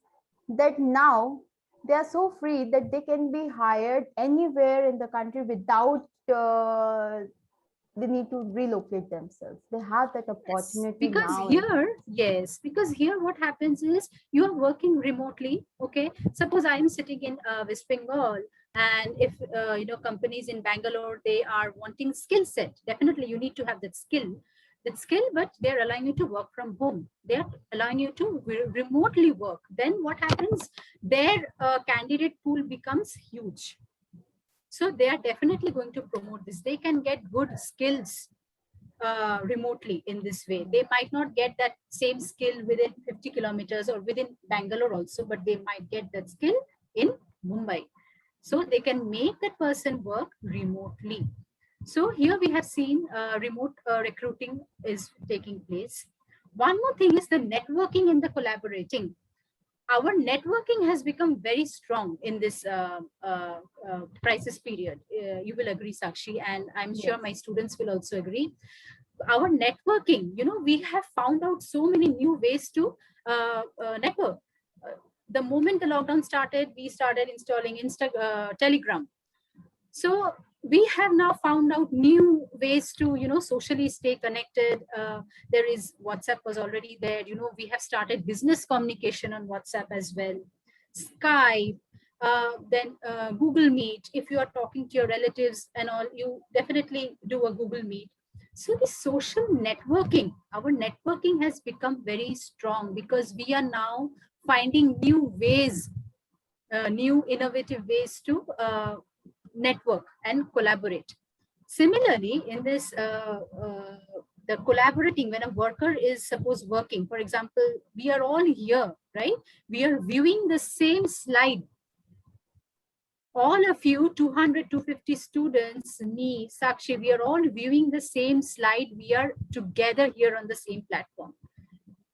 that now they are so free that they can be hired anywhere in the country without they need to relocate themselves. They have that opportunity because now. here, yes, because here what happens is you are working remotely. Okay, suppose I am sitting in West Bengal, and if you know, companies in Bangalore, they are wanting skill set, definitely you need to have that skill, but they're allowing you to work from home, they're allowing you to remotely work. Then what happens, their candidate pool becomes huge. So they are definitely going to promote this. They can get good skills remotely in this way. They might not get that same skill within 50 kilometers or within Bangalore also, but they might get that skill in Mumbai. So they can make that person work remotely. So here we have seen remote recruiting is taking place. One more thing is the networking and the collaborating. Our networking has become very strong in this crisis period. You will agree, Sakshi, and I'm sure my students will also agree. Our networking, you know, we have found out so many new ways to network. The moment the lockdown started, we started installing Telegram. So we have now found out new ways to, you know, socially stay connected. There is WhatsApp was already there. You know, we have started business communication on WhatsApp as well. Skype. Then Google Meet. If you are talking to your relatives and all, you definitely do a Google Meet. So the social networking, our networking has become very strong because we are now finding new ways, new innovative ways to network and collaborate. Similarly, in this, the collaborating, when a worker is suppose working, for example, we are all here, right? We are viewing the same slide. All of you, 200, 250 students, me, Sakshi, we are all viewing the same slide. We are together here on the same platform.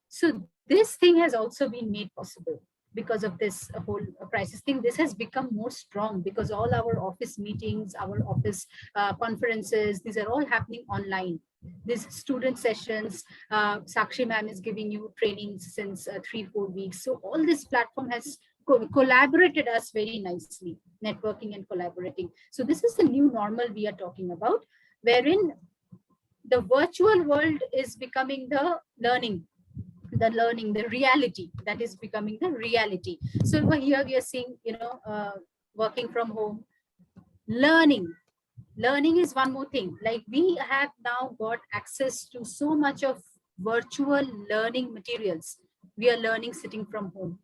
So this thing has also been made possible because of this whole crisis thing. This has become more strong because all our office meetings, our office conferences, these are all happening online. These student sessions, Sakshi ma'am is giving you trainings since 3-4 weeks. So all this platform has collaborated us very nicely, networking and collaborating. So this is the new normal we are talking about, wherein the virtual world is becoming the reality, that is becoming the reality. So over here we are seeing, working from home, learning is one more thing. Like, we have now got access to so much of virtual learning materials. We are learning sitting from home.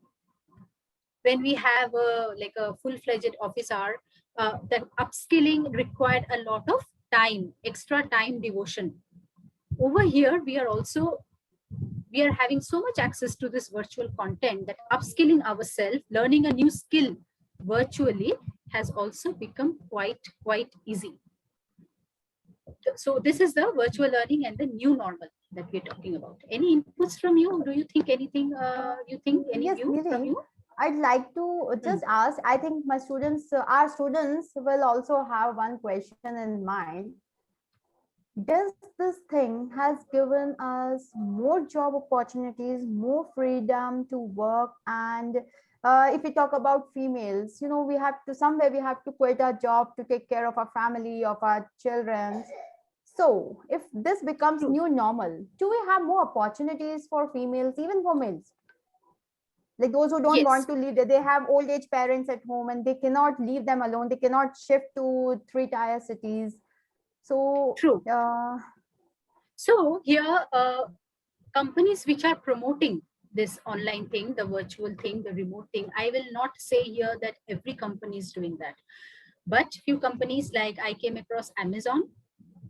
When we have a full-fledged office hour, the upskilling required a lot of time, extra time devotion. Over here we are having so much access to this virtual content that upskilling ourselves, learning a new skill virtually, has also become quite easy. So this is the virtual learning and the new normal that we're talking about. Any inputs from you? Do you think anything, any Yes, view from Nidhi, you? I'd like to just ask. I think my students, our students will also have one question in mind. Does this thing has given us more job opportunities, more freedom to work? And if we talk about females, we have to somewhere we have to quit our job to take care of our family, of our children. So if this becomes True. new normal, do we have more opportunities for females, even for males? Like those who don't want Yes, to leave, they have old age parents at home and they cannot leave them alone. They cannot shift to three-tier cities. So true. So here, companies which are promoting this online thing, the virtual thing, the remote thing, I will not say here that every company is doing that. But few companies, like I came across Amazon,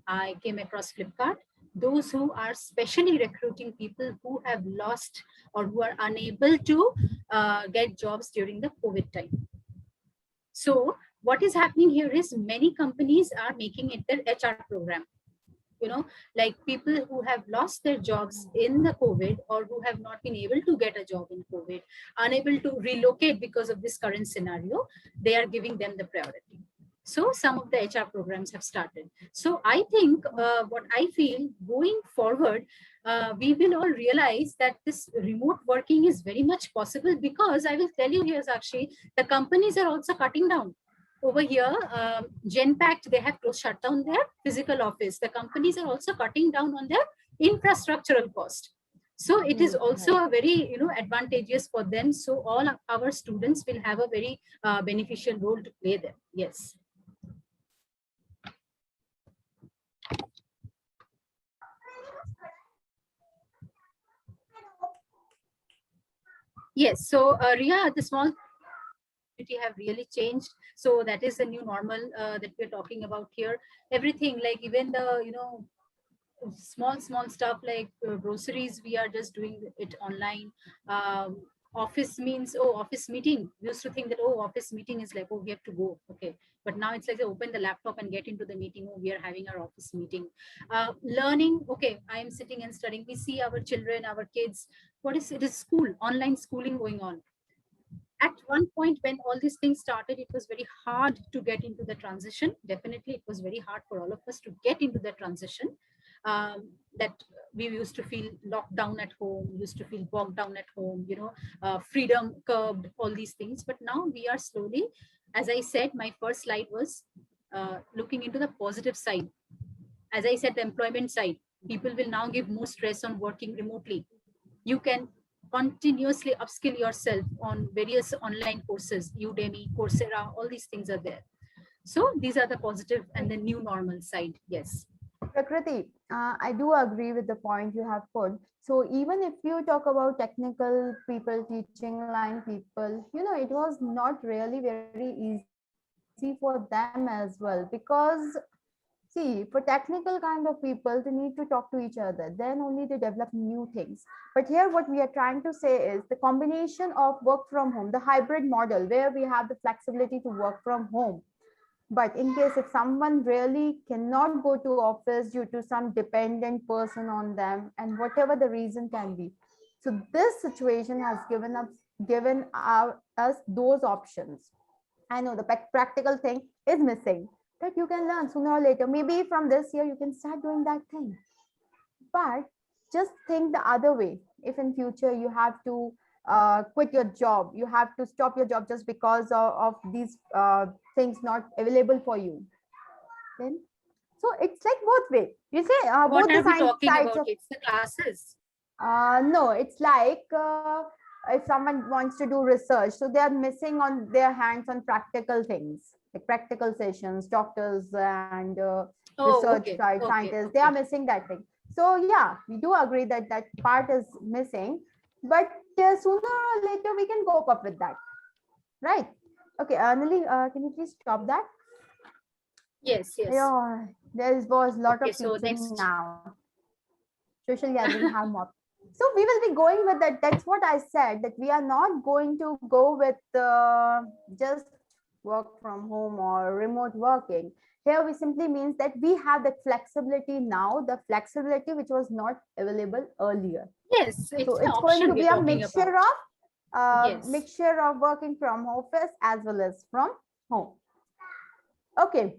I came across Flipkart, those who are specially recruiting people who have lost or who are unable to get jobs during the COVID time. So what is happening here is many companies are making it their HR program. Like people who have lost their jobs in the COVID, or who have not been able to get a job in COVID, unable to relocate because of this current scenario, they are giving them the priority. So some of the HR programs have started. So I think what I feel going forward, we will all realize that this remote working is very much possible, because I will tell you here, Sakshi, the companies are also cutting down. Over here, Genpact, they have closed shut down their physical office. The companies are also cutting down on their infrastructural cost. So it is also a very advantageous for them. So all our students will have a very beneficial role to play there. Yes. Yes. So Ria, the small community have really changed. So that is the new normal that we're talking about here. Everything, like even the small stuff like groceries, we are just doing it online. Office means, oh, office meeting, we used to think that, oh, office meeting is like, oh, we have to go, okay, but now it's like, open the laptop and get into the meeting. Oh, we are having our office meeting. Learning, okay, I am sitting and studying. We see our children, our kids, what is it, is school, online schooling going on. At one point when all these things started, it was very hard to get into the transition. Definitely it was very hard for all of us to get into the transition. That we used to feel locked down at home, used to feel bogged down at home, freedom curbed, all these things. But now we are slowly, as I said, my first slide was looking into the positive side. As I said, the employment side, people will now give more stress on working remotely. You can continuously upskill yourself on various online courses, Udemy, Coursera, all these things are there. So these are the positive and the new normal side. Yes. Prakriti, I do agree with the point you have put. So even if you talk about technical people, teaching line people, it was not really very easy for them as well, because see, for technical kind of people, they need to talk to each other. Then only they develop new things. But here, what we are trying to say is the combination of work from home, the hybrid model, where we have the flexibility to work from home. But in case if someone really cannot go to office due to some dependent person on them, and whatever the reason can be, so this situation has given us those options. I know the practical thing is missing, that you can learn sooner or later. Maybe from this year you can start doing that thing. But just think the other way. If in future you have to quit your job, you have to stop your job just because of these things not available for you, then so it's like both way. You say What both the are we talking sides about? of It's the classes. no, it's like if someone wants to do research, so they are missing on their hands on practical things, like practical sessions, doctors and Oh, research okay, okay, scientists, they are okay. missing that thing. So yeah, we do agree that that part is missing, but sooner or later we can cope up with that, right? Okay, Nili, can you please stop that? Yes, yes. Yeah, there was a lot Okay, of so teaching next. now. Social gathering have more. So we will be going with that. That's what I said, that we are not going to go with just work from home or remote working. Here we simply means that we have that flexibility now, the flexibility which was not available earlier. Yes, So it's an it's going option to we're be a talking about. Yes. mixture of working from office as well as from home. Okay,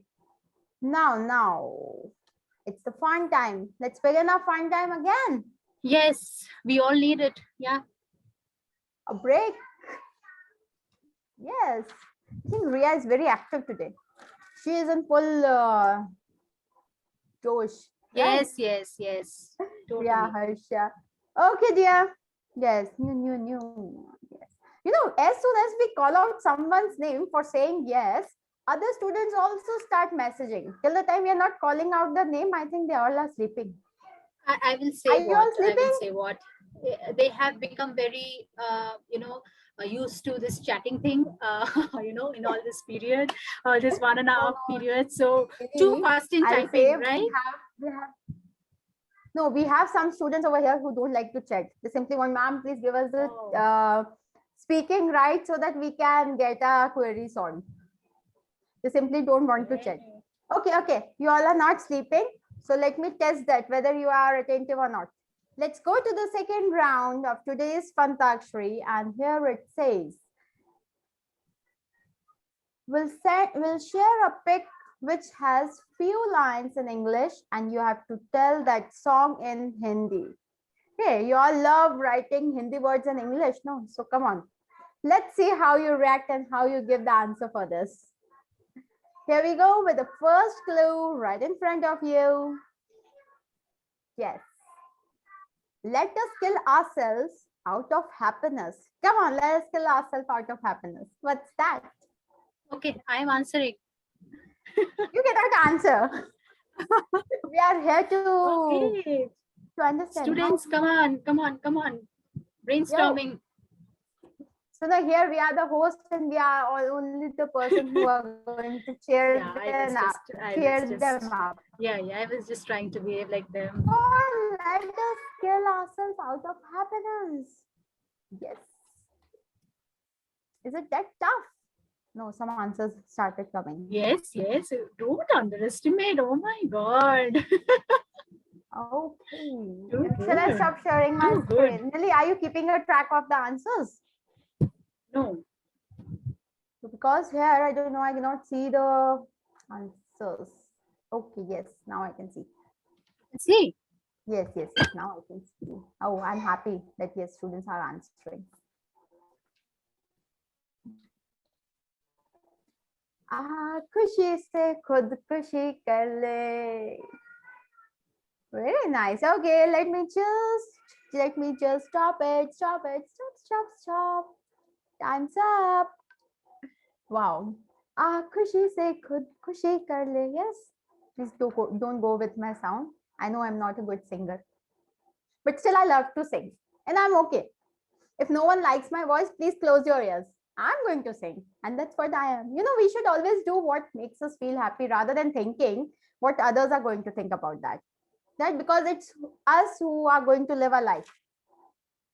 now it's the fun time. Let's begin our fun time again. Yes, we all need it. Yeah. A break. Yes, I think Ria is very active today. She is in full josh, right? Yes, yes, yes. Ria, Totally. Harsha. Okay, dear. Yes, new. Yes. As soon as we call out someone's name for saying yes, other students also start messaging. Till the time we are not calling out the name, I think they all are sleeping. I will Are say you all what I will sleeping? say what they have become very used to this chatting thing in all this period, this 1.5 No, period, so too really. fast in I'll say typing, right? we have no, we have some students over here who don't like to chat. They simply want, ma'am, please give us the Oh, speaking right so that we can get our query solved. They simply don't want to chat. okay. Okay. You all are not sleeping. So let me test that whether you are attentive or not. Let's go to the second round of today's Fantakshri. And here it says, we'll share a pic which has few lines in English and you have to tell that song in Hindi. Hey, you all love writing Hindi words in English, no? So come on. Let's see how you react and how you give the answer for this. Here we go with the first clue right in front of you. Yes. Let us kill ourselves out of happiness. Come on, let us kill ourselves out of happiness. What's that? Okay, I am answering. You cannot answer. We are here Okay, to understand how. students, come on, Yo, brainstorming. so now here we are the host and we are only the person who are going to cheer Yeah, them up. Cheer them up. I was just trying to behave like them. Oh, let us kill ourselves out of happiness. Yes. Is it that tough? No, some answers started coming. Yes, don't underestimate. Oh my God. Okay. Too Shall I good. stop sharing my Too good. screen? Lily, are you keeping a track of the answers? No. Because here, I don't know, I cannot see the answers. Okay, yes, now I can see. See. Yes, now I can see. Oh, I'm happy that yes, students are answering. खुशी से खुदकुशी कर ले. Very nice. Okay, let me just Let me just stop it. Stop it. Stop, stop, stop. Time's up. Wow. खुशी से खुद खुशी कर ले. Yes. Please don't go with my sound. I know I'm not a good singer, but still I love to sing, and I'm okay. If no one likes my voice, please close your ears. I'm going to sing, and that's what I am. You know, we should always do what makes us feel happy rather than thinking what others are going to think about that. That because it's us who are going to live a life.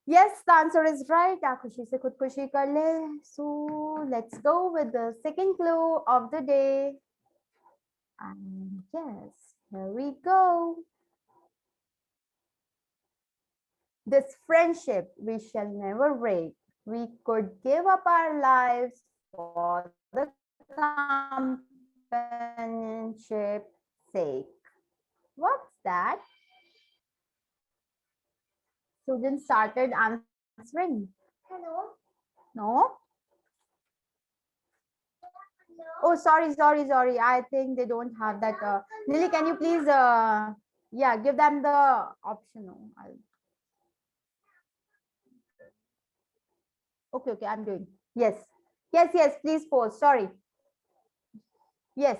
Yes, the answer is right. Khushi se khud khushi kar le. So let's go with the second clue of the day. And yes, here we go. This friendship we shall never break. We could give up our lives for the companionship sake. What's that? Students started answering. Hello? No? Oh, sorry. I think they don't have that. Nili, can you please, yeah, give them the option. No, okay, I'm doing. Yes, please pause. Sorry. Yes.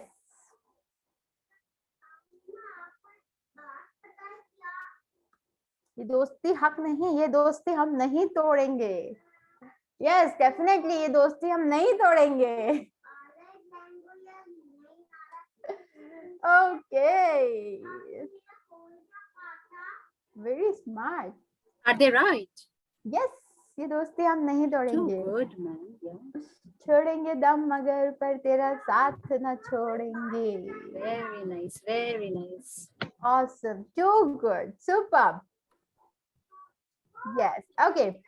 ये दोस्ती हक नहीं, ये दोस्ती हम नहीं तोड़ेंगे. Yes, definitely ये दोस्ती हम नहीं तोड़ेंगे. Okay. Very smart. Are they right? Yes, ये दोस्ती हम नहीं Too तोड़ेंगे. good, man. Yeah. छोड़ेंगे दम मगर पर तेरा साथ न छोड़ेंगे. Very nice. Very nice. Awesome. Too good. Superb. Yes. Okay.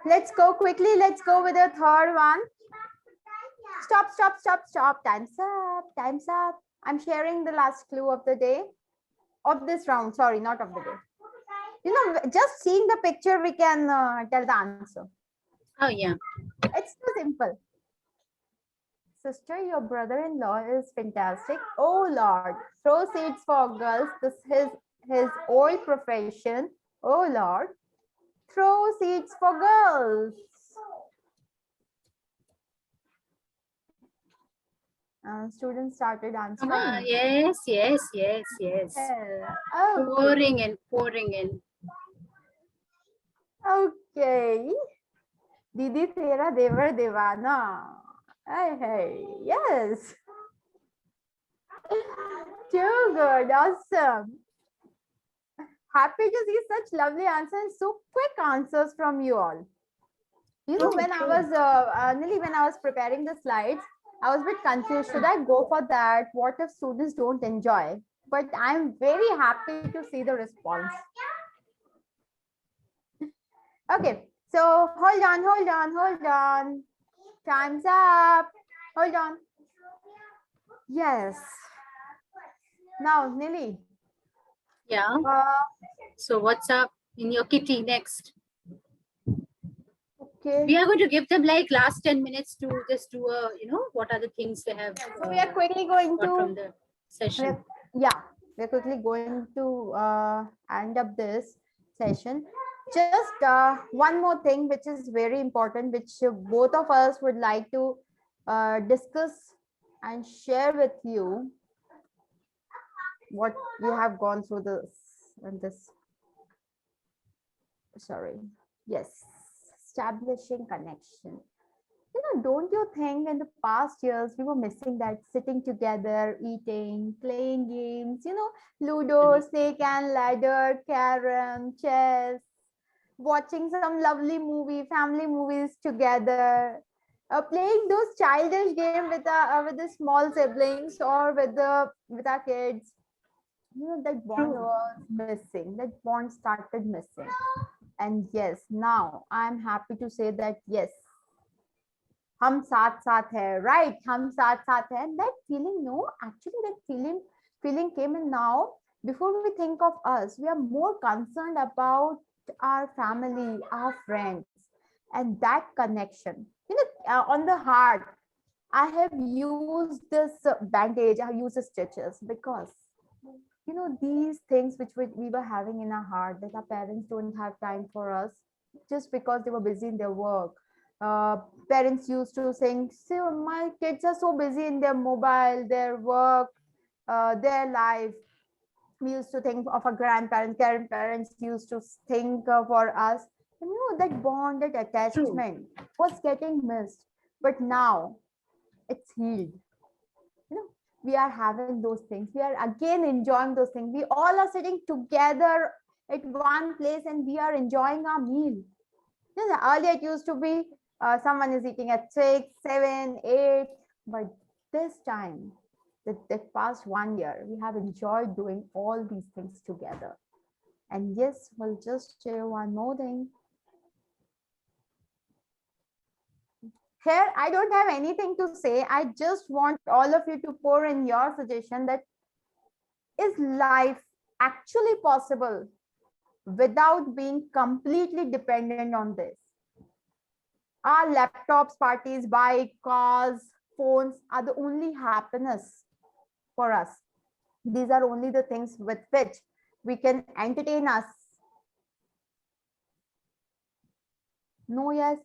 Let's go quickly. Let's go with the third one. Stop. Time's up. I'm sharing the last clue of the day. Of this round. Sorry, not of the day. You know, just seeing the picture, we can tell the answer. Oh, yeah. It's so simple. Sister, your brother-in-law is fantastic. Oh Lord, throw seeds for girls. This is his old profession. Oh Lord, throw seeds for girls. Students started answering. Yes. Oh, Pouring in. okay. Didi tera devar devana. Hey, yes. Too good, awesome. Happy to see such lovely answers, so quick answers from you all. You know, when I was Nili, when I was preparing the slides, I was a bit confused. Should I go for that? What if students don't enjoy? But I'm very happy to see the response. Okay, so hold on. Time's up. Hold on. Yes. Now, Nili. Yeah. So what's up in your kitty next? Okay. We are going to give them like last 10 minutes to just do a, you know, what are the things they have. So we are quickly going to from the session. We're quickly going to end up this session. Just one more thing, which is very important, which both of us would like to discuss and share with you what we have gone through this. Sorry. Yes. Establishing connection. You know, don't you think in the past years we were missing that sitting together, eating, playing games, you know, Ludo, Snake and Ladder, Carom, chess, watching some lovely family movies together, playing those childish games with the small siblings or with our kids. You know, that bond was missing. That bond started missing. And yes, now I'm happy to say that yes, hum saath hai, right? Hum saath hai. And that feeling, no, actually that feeling came in now. Before we think of us, we are more concerned about our family, our friends, and that connection. You know, on the heart, I have used this bandage, I have used the stitches because these things which we were having in our heart, that our parents don't have time for us just because they were busy in their work. Uh, Parents used to think, so my kids are so busy in their mobile, their work, their life. We used to think of our grandparents used to think for us. That bond, that True. attachment was getting missed. But now it's healed. you know we are having those things, we are again enjoying those things, we all are sitting together at one place and we are enjoying our meal. Earlier it used to be someone is eating at 6, 7, 8, but this time, that past 1 year, we have enjoyed doing all these things together. And yes, we'll just share one more thing. Here, I don't have anything to say. I just want all of you to pour in your suggestion that is life actually possible without being completely dependent on this? Our laptops, parties, bike, cars, phones are the only happiness for us. These are only the things with which we can entertain us. No, yes.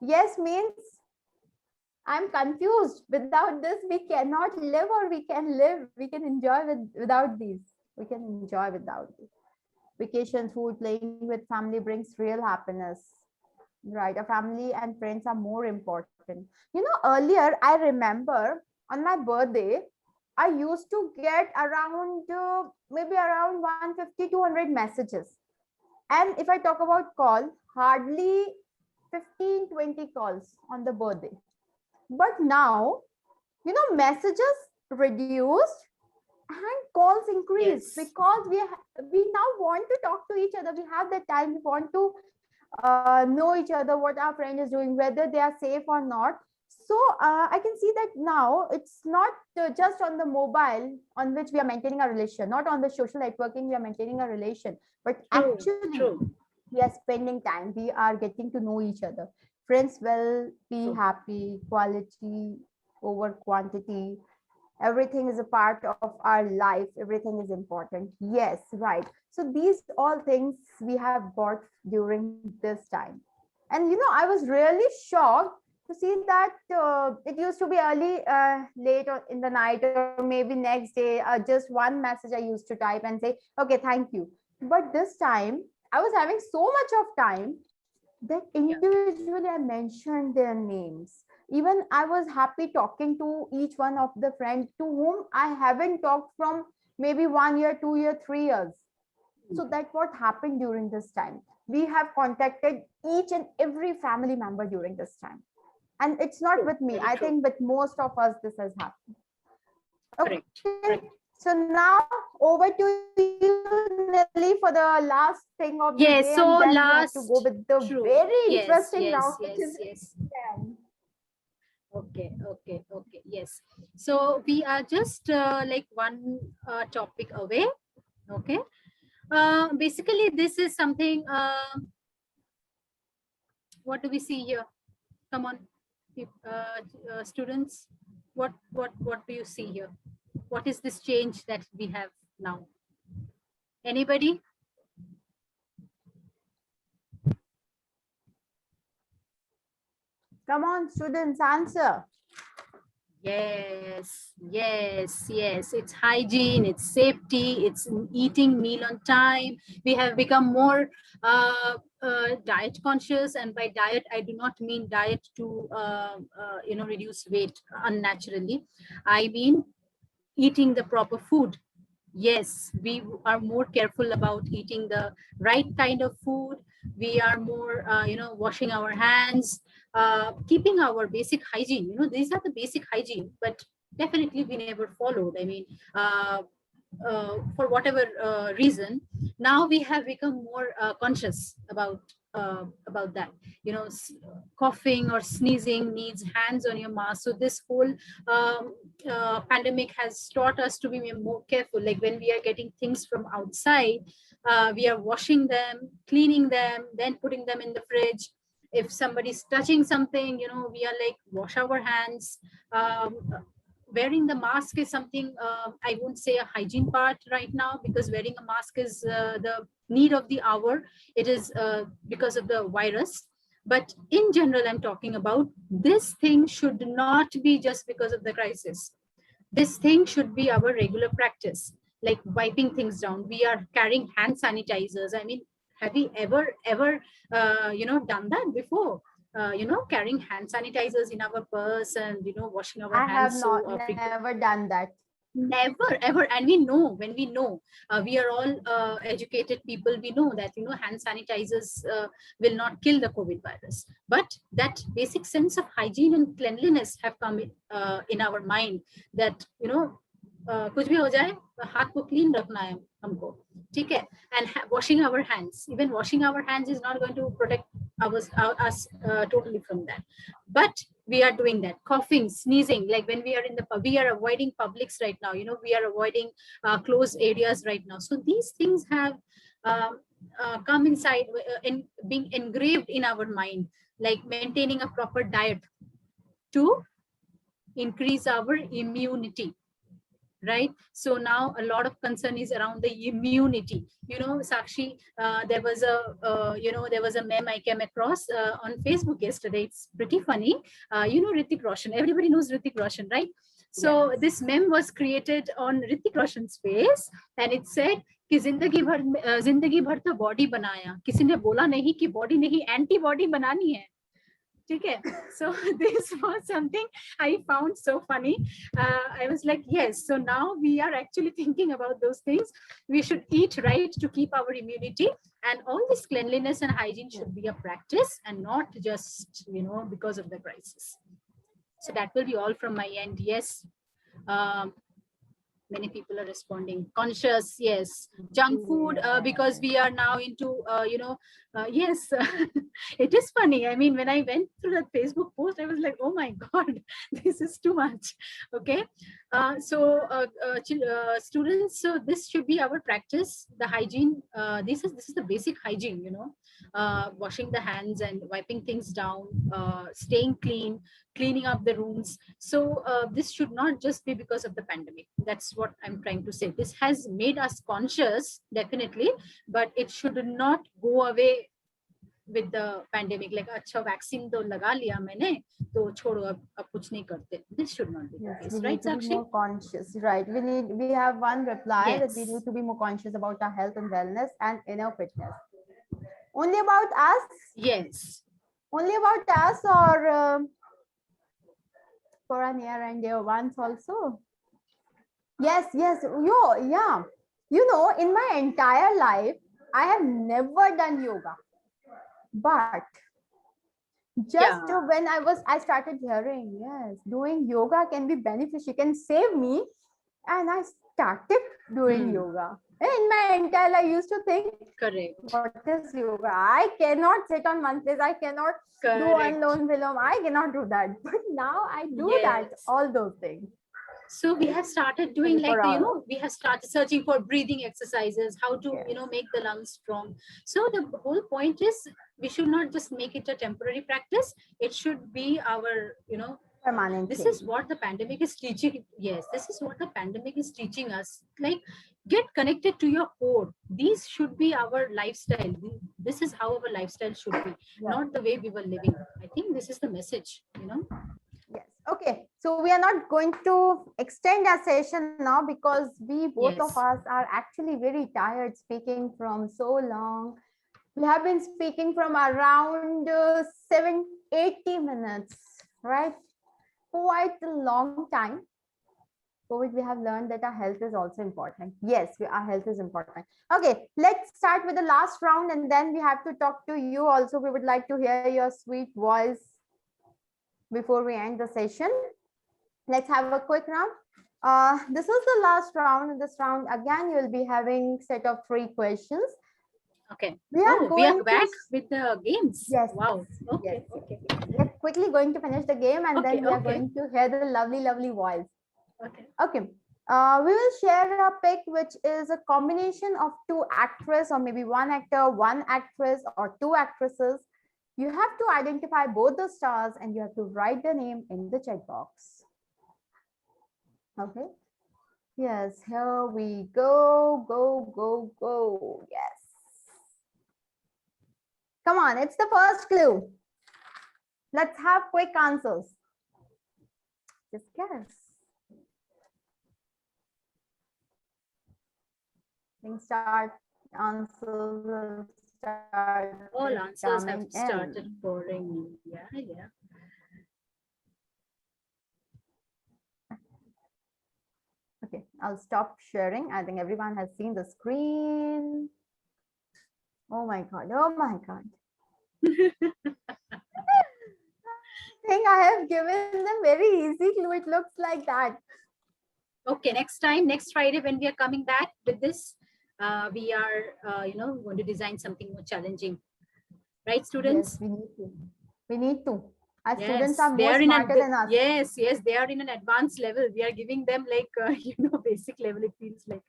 Yes means I'm confused. Without this, we cannot live, or we can live. We can enjoy without these. We can enjoy without this. Vacation, food, playing with family brings real happiness. Right. A family and friends are more important. Earlier, I remember on my birthday, I used to get around maybe around 150, 200 messages. And if I talk about call, hardly 15, 20 calls on the birthday. But now, messages reduced and calls increased, Yes. because we now want to talk to each other. We have that time. We want to know each other, what our friend is doing, whether they are safe or not. So I can see that now it's not just on the mobile on which we are maintaining a relation, not on the social networking we are maintaining a relation, but True. actually True. we are spending time, we are getting to know each other. Friends will be True. happy, quality over quantity. Everything is a part of our life, everything is important. Yes, right. So these all things we have got during this time. And I was really shocked to see that it used to be early, late or in the night, or maybe next day, just one message I used to type and say, okay, thank you. But this time I was having so much of time that Yeah. individually I mentioned their names. Even I was happy talking to each one of the friends to whom I haven't talked from maybe 1 year, 2 year, 3 years. So that's what happened during this time. We have contacted each and every family member during this time. And it's not True. with me. Very I true. think with most of us, this has happened. Correct. Okay. Correct. So now over to you, Nelly, for the last thing of the day, and Yes. then So we have to go with last. the very True. interesting Yes. round, Yes. which is Yes. Yes. exam. Okay. Okay. Okay. Yes. So we are just like one topic away. Okay. Basically, this is something. What do we see here? Come on, students. What do you see here? What is this change that we have now? Anybody? Come on, students, answer. Yes, yes, yes. It's hygiene, it's safety, it's eating meal on time. We have become more diet conscious, and by diet, I do not mean diet to reduce weight unnaturally. I mean eating the proper food. Yes, we are more careful about eating the right kind of food. We are more washing our hands, keeping our basic hygiene. These are the basic hygiene, but definitely we never followed. I mean, for whatever reason, now we have become more conscious about that. Coughing or sneezing needs hands on your mask. So this whole pandemic has taught us to be more careful. Like when we are getting things from outside, we are washing them, cleaning them, then putting them in the fridge. If somebody's touching something, we are like, wash our hands. wearing the mask is something, I won't say a hygiene part right now, because wearing a mask is the need of the hour. It is because of the virus. But in general, I'm talking about this thing should not be just because of the crisis. This thing should be our regular practice, like wiping things down. We are carrying hand sanitizers. I mean, have we ever done that before? Carrying hand sanitizers in our purse and washing our I have hands so not frequently. never done that. Never ever. And we know, when we know, we are all educated people, we know that hand sanitizers will not kill the COVID virus, but that basic sense of hygiene and cleanliness have come in our mind, that कुछ भी हो जाए, हाथ को clean रखना है हमको, ठीक है? And washing our hands, even washing our hands is not going to protect us totally from that, but we are doing that. Coughing, sneezing, like when we are we are avoiding publics right now, we are avoiding closed areas right now. So these things have come inside, in being engraved in our mind, like maintaining a proper diet to increase our immunity, right? So now a lot of concern is around the immunity. Sakshi, there was a meme I came across on Facebook yesterday. It's pretty funny. Hrithik Roshan, everybody knows Hrithik Roshan, right? So Yes. this meme was created on Hrithik Roshan's face, and it said कि जिंदगी भर तो body बनाया, किसी ने बोला नहीं कि बॉडी नहीं एंटीबॉडी बनानी है, ठीक है? So this was something I found so funny. I was like, yes, so now we are actually thinking about those things. We should eat right to keep our immunity, and all this cleanliness and hygiene should be a practice and not just because of the crisis. So that will be all from my end. Yes. Many people are responding. Conscious, yes. Junk food, because we are now into yes. It is funny. I mean, when I went through that Facebook post, I was like, oh my god, this is too much. Okay. Students, so this should be our practice. The hygiene, this is the basic hygiene, washing the hands and wiping things down, staying clean, cleaning up the rooms. So this should not just be because of the pandemic. That's what I'm trying to say. This has made us conscious, definitely, but it should not go away with the pandemic. Like, अच्छा vaccine तो लगा लिया मैंने, तो छोड़ो अब कुछ नहीं करते. This should not be the Yes, case, we right, need to be Sakshi? more conscious, right? We have one reply that we Yes. need to be more conscious about our health and wellness and inner fitness. Only about us? Yes. Only about us, or for our near and dear ones also? Yes, yeah. In my entire life, I have never done yoga, but just when I started hearing, yes, doing yoga can be beneficial, can save me, and I started doing yoga. In my entire life, I used to think, correct, what is yoga? I cannot sit on one place. I cannot do Anulom Vilom. I cannot do that. But now I do that, all those things. So we have started doing, like, we have started searching for breathing exercises, how to, make the lungs strong. So the whole point is, we should not just make it a temporary practice. It should be our, permanent. This is what the pandemic is teaching. Yes, this is what the pandemic is teaching us. Like, get connected to your core. These should be our lifestyle. This is how our lifestyle should be, not the way we were living. I think this is the message, Yes. Okay. So we are not going to extend our session now, because we both of us are actually very tired speaking from so long. We have been speaking from around 80 minutes, right? Quite a long time. For which we have learned that our health is also important. Yes, our health is important. Okay, let's start with the last round, and then we have to talk to you also. We would like to hear your sweet voice before we end the session. Let's have a quick round. This is the last round. In this round, again, you will be having set of 3 questions. Okay. We are back with the games. Yes. Wow. Okay. Yes. Okay. We're quickly going to finish the game, and then we are going to hear the lovely voice. Okay. Okay. We will share a pic which is a combination of 2 actresses, or maybe 1 actor, 1 actress, or 2 actresses. You have to identify both the stars, and you have to write the name in the chat box. Okay. Yes, here we go, go. Yes. Come on, it's the first clue. Let's have quick answers. Just guess. Things start, answers start All answers have coming started in. pouring. Yeah. Okay, I'll stop sharing. I think everyone has seen the screen. Oh my God, oh my God. I think I have given them very easy clue. It looks like that. Okay, next Friday when we are coming back with this, we are, going to design something more challenging. Right, students? Yes, we need to. We need to. Our Yes, students are they more are smarter than us. yes, they are in an advanced level. We are giving them like, basic level. It feels like,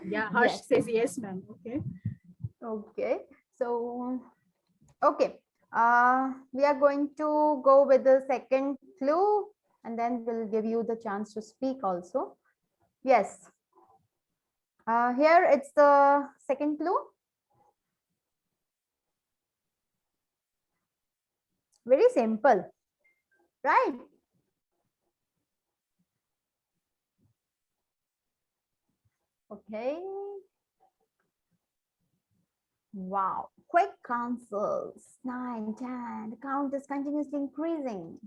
yeah, Harsh Yes. says yes, ma'am. Okay. Okay. So, okay. We are going to go with the second clue and then we'll give you the chance to speak also. Yes. Here it's the second clue. Very simple, right? Okay. Wow. Quick answers. 9, 10. The count is continuously increasing.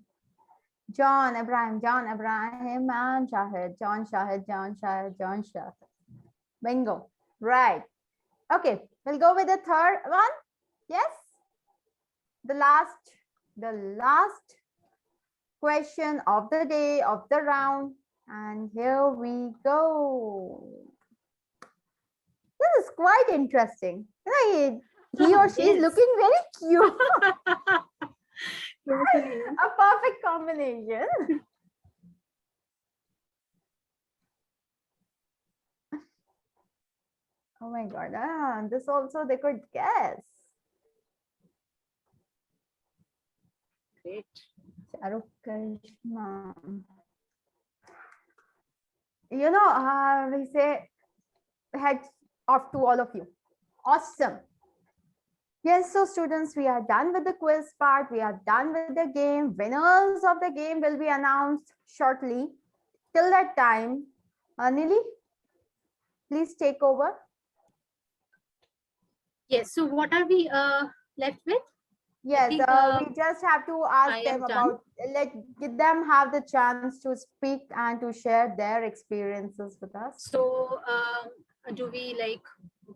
John Abraham, and Shahid. John Shahid. Bingo. Right. Okay. We'll go with the third one. Yes. The last question of the day, of the round. And here we go. This is quite interesting. He or she is Yes. looking very cute. Totally. A perfect combination. Oh my God. This also they could guess. Great. Shahrukh Karishma. We say heads off to all of you. Awesome. Yes, so students, we are done with the quiz part. We are done with the game. Winners of the game will be announced shortly. Till that time, Nili, please take over. Yes. So what are we left with? Yes, think, we just have to I ask am them done. about, let them have the chance to speak and to share their experiences with us. So do we like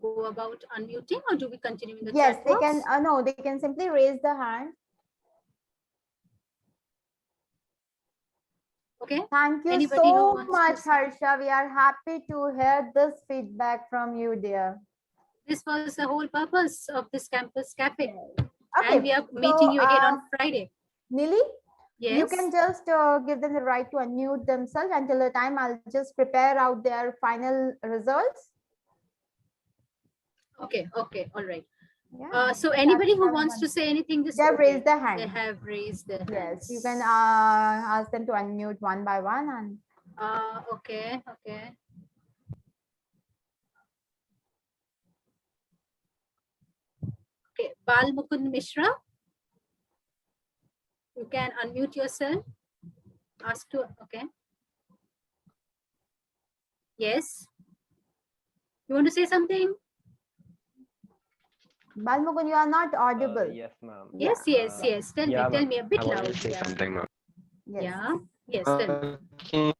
go about unmuting or do we continue in the Yes, chat they box? can, no, they can simply raise the hand. Okay. Thank you Anybody who so wants much, to say? Harsha. We are happy to hear this feedback from you, dear. This was the whole purpose of this campus cafe. Okay, And we are meeting you again on Friday. Nili, Yes. you can just give them the right to unmute themselves. Until the time, I'll just prepare out their final results. Okay. All right. Yeah. So anybody who wants to say anything, just they have okay. raised their hand. They have raised their hands. Yes, you can ask them to unmute one by one. And okay. Okay, Bal Mukund Mishra, you can unmute yourself. Ask to, okay. Yes. You want to say something? Bal Mukund, you are not audible. Yes, ma'am. Yes. Tell me a bit I wanted loud. to say something, ma'am. Yeah. Yes. Tell me. Okay.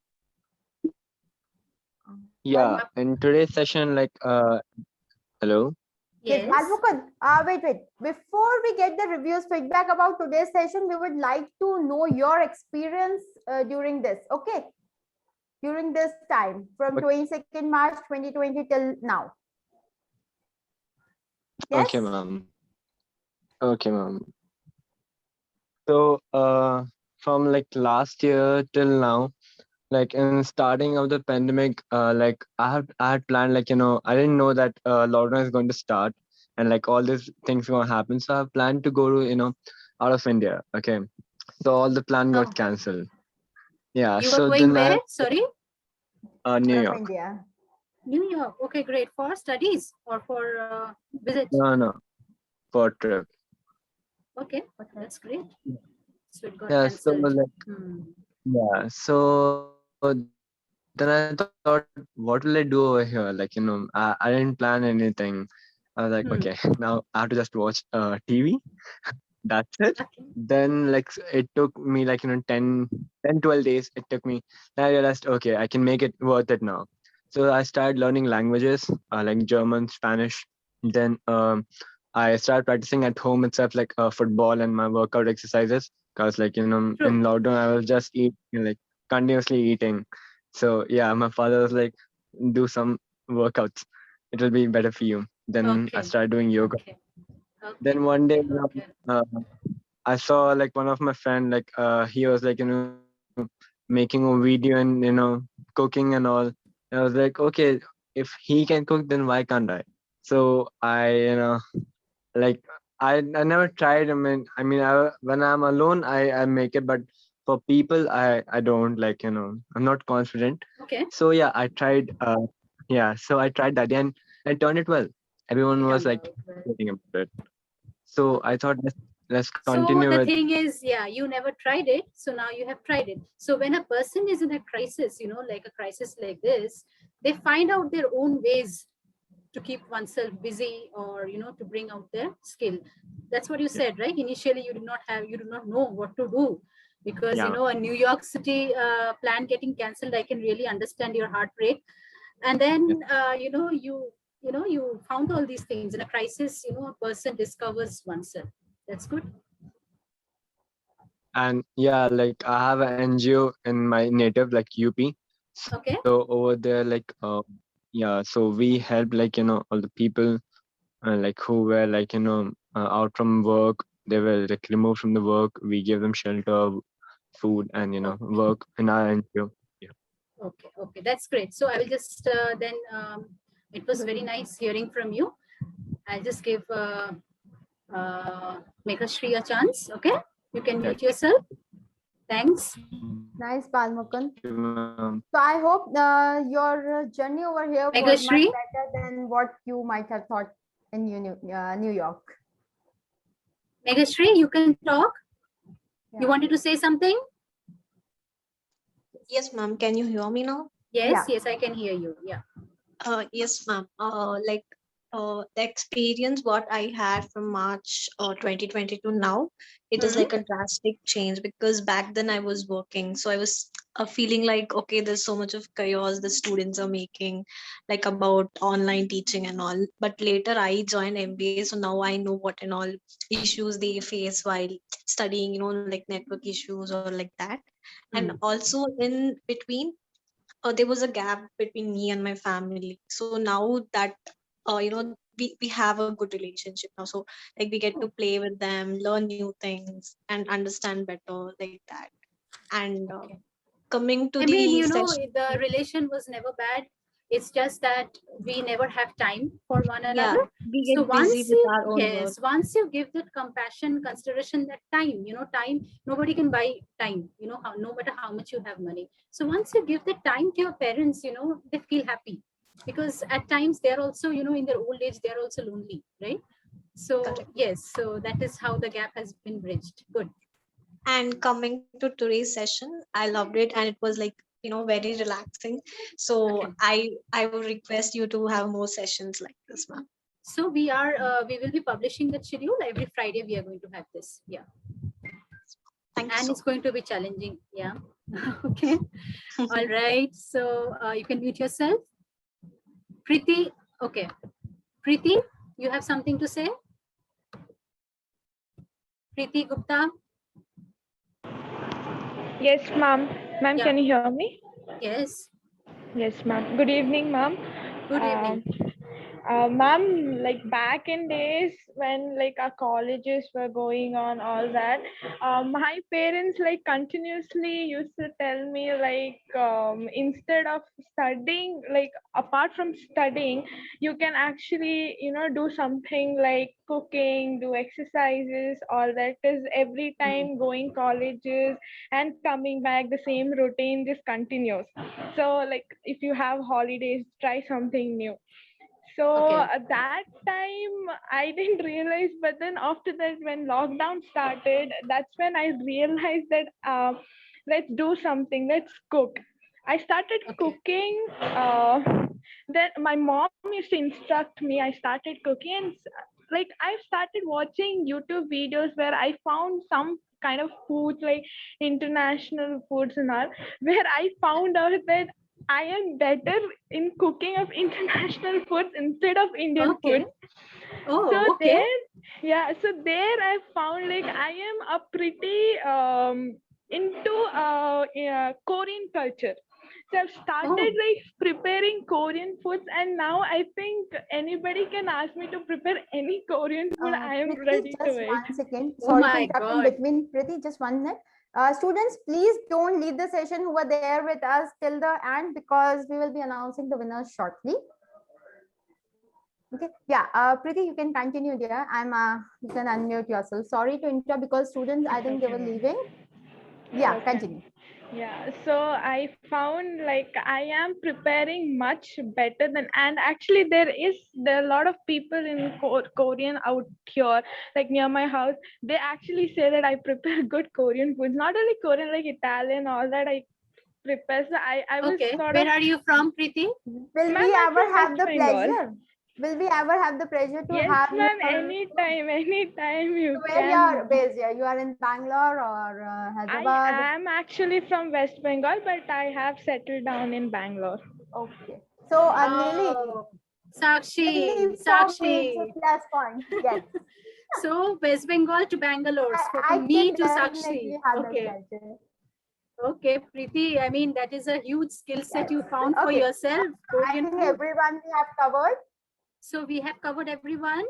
Yeah, in today's session, like, hello. Yes, Yes. Bal Mukund, wait. Before we get the reviews feedback about today's session, we would like to know your experience during this. Okay, during this time from 22nd March 2020 till now. Yes? Okay, ma'am. Okay, ma'am. So, from like last year till now, like in starting of the pandemic, like I had planned, like, I didn't know that lockdown is going to start and like all these things going to happen. So I have planned to go to, out of India. Okay. So all the plan got cancelled. Yeah. You were So going then where? Sorry? New From York. India. New York. Okay, great. For studies or for visit? No, for trip. Okay, that's great. So it got Yeah, so cancelled. like Hmm. yeah, so then I thought, what will I do over here? Like, I didn't plan anything. I was like, okay, Hmm. now I have to just watch TV. That's it. Okay. Then it took me 10, 12 days. It took me. Then I realized, okay, I can make it worth it now. So I started learning languages like German, Spanish. Then I started practicing at home itself, like football and my workout exercises. Cause True. in lockdown I was just continuously eating. So yeah, my father was like, do some workouts. It will be better for you. Then I Okay. started doing yoga. Okay. Okay. Then one day, Okay. I saw one of my friend, he was making a video and cooking and all. And I was like, okay, if he can cook, then why can't I? So like I never tried. When I'm alone, I make it, but for people, I don't I'm not confident. Okay. So yeah, I tried. Yeah, so I tried that and I turned it well. Everyone You was turned like out well. getting about it. So I Okay. thought let's So continue the with. thing is, yeah, you never tried it. So now you have tried it. So when a person is in a crisis, like a crisis like this, they find out their own ways to keep oneself busy or, to bring out their skill. That's what you Yeah, said, right? Initially, you do not know what to do because, yeah, a New York City plan getting canceled, I can really understand your heart rate. And then, yeah. you found all these things in a crisis, a person discovers oneself. That's good. And yeah, I have an NGO in my native UP. Okay. So over there, yeah, so we help all the people who were out from work. They were removed from the work. We give them shelter, food, and Okay. work in our NGO. Yeah. Okay. Okay. That's great. So I will just then, it was very nice hearing from you. I'll just give Meghashri a chance. Okay. You can mute yourself. Thanks. Nice, Balmukund. Thank you, ma'am. So I hope your journey over here was much Meghashri, better than what you might have thought in New York. Meghashri, you can talk. Yeah. You wanted to say something? Yes, ma'am. Can you hear me now? Yes. Yeah. Yes, I can hear you. Yeah. Yes, ma'am. The experience what I had from March 2020 to now, it is Mhm. like a drastic change because back then I was working, so I was feeling like, okay, there's so much of chaos the students are making, like about online teaching and all. But later I joined MBA, so now I know what and all issues they face while studying, like network issues or like that. And Mm. also in between there was a gap between me and my family, so now that we have a good relationship now, so like we get to play with them, learn new things and understand better like that. And Okay. coming to I mean, the session, the relation was never bad. It's just that we never have time for one yeah, another. we So get busy once with you, our own work. yes, once you give that compassion, consideration, that time, time, nobody can buy time, no matter how much you have money. So once you give that time to your parents, they feel happy because at times they're also, in their old age, they're also lonely, right? So Correct. yes, so that is how the gap has been bridged. Good. And coming to today's session, I loved it and it was like very relaxing, so Okay. I would request you to have more sessions like this, ma'am. So we will be publishing that schedule every Friday. We are going to have this. Yeah. Thank you And so it's going to be challenging. Yeah. Okay. much. All right. So you can mute yourself. Preeti. Okay. Preeti, you have something to say? Preeti Gupta. Yes, ma'am. Ma'am, Yeah. can you hear me? Yes. Yes, ma'am. Good evening, ma'am. Good evening. Ma'am, like back in days when like our colleges were going on, all that, my parents like continuously used to tell me like instead of studying, like apart from studying, you can actually do something like cooking, do exercises, all that. Because every time going colleges and coming back, the same routine just continues. So like if you have holidays, try something new. So Okay. at that time, I didn't realize, but then after that, when lockdown started, that's when I realized that let's do something, let's cook. I started Okay. cooking. Then my mom used to instruct me. I started cooking, and like I started watching YouTube videos where I found some kind of food like international foods and all, where I found out that I am better in cooking of international foods instead of Indian Okay. food. So Oh, okay. there, yeah, so there I found like I am a pretty into yeah, Korean culture. So I've started Oh, like preparing Korean foods, and now I think anybody can ask me to prepare any Korean food. I am Priti, ready to just it. 1 second. oh Sorry to my interrupt in God. between. Priti, just 1 minute. Students, please don't leave the session who are there with us till the end because we will be announcing the winners shortly. Okay. Yeah. Priti, you can continue, dear. You can unmute yourself. Sorry to interrupt because students, I It's think they okay, were ma'am. leaving. Yeah, Okay. continue. Yeah, so I found like I am preparing much better than, and actually there are a lot of people in Korean out here, like near my house. They actually say that I prepare good Korean foods, not only Korean, like Italian, all that I prepare. So I was Okay. sort of, Where are you from, Preeti? Will ma'am, we I'm ever from have West the Bengal. pleasure? Will we ever have the pleasure to Yes, have you? ma'am, anytime you Where you are can. based here? You are in Bangalore or I Hyderabad? am actually from West Bengal, but I have settled down in Bangalore. Okay. So, Nili, Oh, Sakshi, for me, it's a Sakshi. plus point. Yes. So West Bengal to Bangalore, I from me can to Sakshi. definitely have that Okay. pleasure. Okay, Preeti. I mean, that is a huge skill set Yes. you found for Okay. yourself, I Korean think food. everyone we have covered. So we have covered everyone.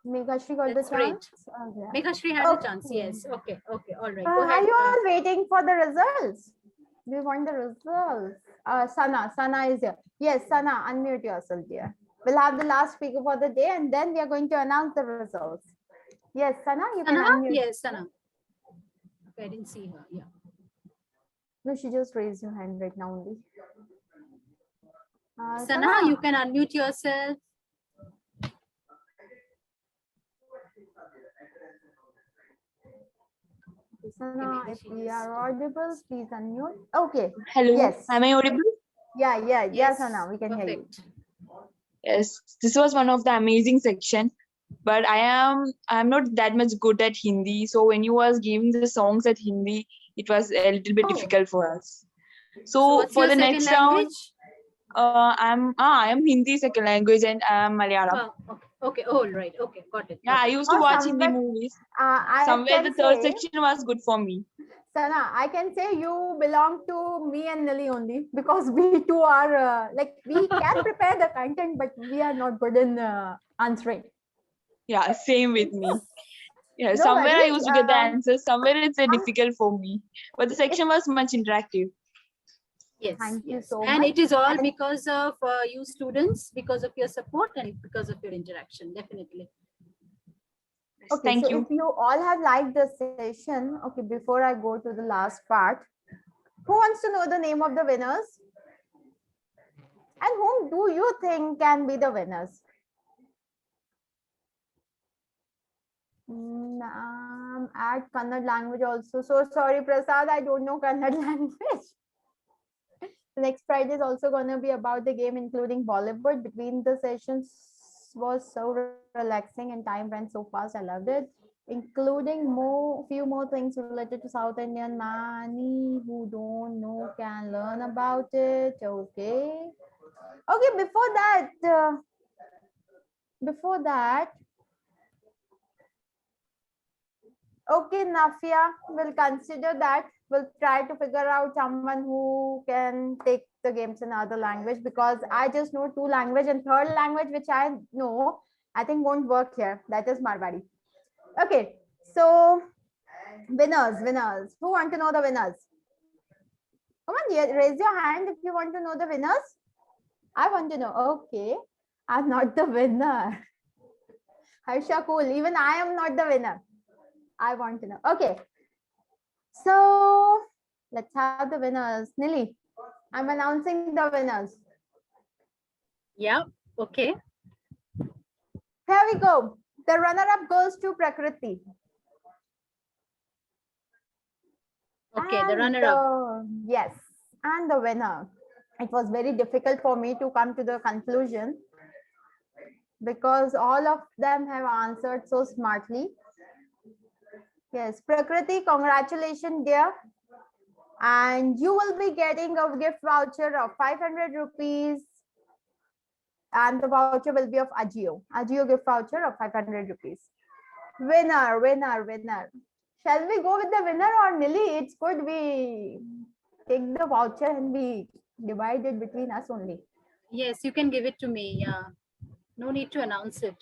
Megashri got the That's great. chance. Okay. Megashri had a chance. Okay. Yes. Okay. Okay. All right. Go Are ahead. you all waiting for the results? We want the results. Sana is here. Yes, Sana, unmute yourself, dear. We'll have the last speaker for the day and then we are going to announce the results. Yes, Sana, you can Sana? unmute. Yes, Sana. Okay, I didn't see her. Yeah. No, she just raised her hand right now only. Sana, you can unmute yourself. Sana, if we are audible, please unmute. Okay. Hello, Yes. am I audible? Yeah, Sana, we can hear you. Perfect. Yes, this was one of the amazing section. But I'm not that much good at Hindi. So when you was giving the songs at Hindi, it was a little bit Oh. difficult for us. So So what's for your the second next language? round, I am Hindi second language and I am Malayalam. Oh, okay. All right. Okay. Got it. Yeah, I used to Or watch Hindi somewhere, movies. I Somewhere can the third say, section was good for me. Sana, I can say you belong to me and Lily only because we two are like we can prepare the content, but we are not good in answering. Yeah, same with me. Yeah, No somewhere I worries. used to get the answers. Somewhere it's difficult for me. But the section was much interactive. Yes. Thank you yes. so And much. it is all And- because of you students, because of your support and because of your interaction. Definitely. Yes, Okay, thank so you. if you all have liked the session, okay, before I go to the last part, who wants to know the name of the winners? And whom do you think can be the winners? Add Kannada language also. So sorry, Prasad, I don't know Kannada language. The next Friday is also going to be about the game, including Bollywood. Between the sessions was so relaxing and time went so fast. I loved it, including few more things related to South Indian. Many who don't know can learn about it. Okay. Okay. Before that. Okay, Nafia, we'll consider that. We'll try to figure out someone who can take the games in other language, because I just know 2 language, and third language which I know, I think won't work here. That is Marwari. Okay, so winners. Who want to know the winners? Come on, raise your hand if you want to know the winners. I want to know. Okay, I'm not the winner. Harsha, cool. Even I am not the winner. I want to know. Okay, so let's have the winners. Nili, I'm announcing the winners. Yeah. Okay. Here we go. The runner-up goes to Prakriti. Okay. The And runner-up. yes, and the winner. It was very difficult for me to come to the conclusion because all of them have answered so smartly. Yes, Prakriti, congratulations, dear. And you will be getting a gift voucher of 500 rupees. And the voucher will be of Ajio. Ajio gift voucher of 500 rupees. Winner. Shall we go with the winner or Nili? It's good we take the voucher and we divide it between us only. Yes, you can give it to me. Yeah. No need to announce it.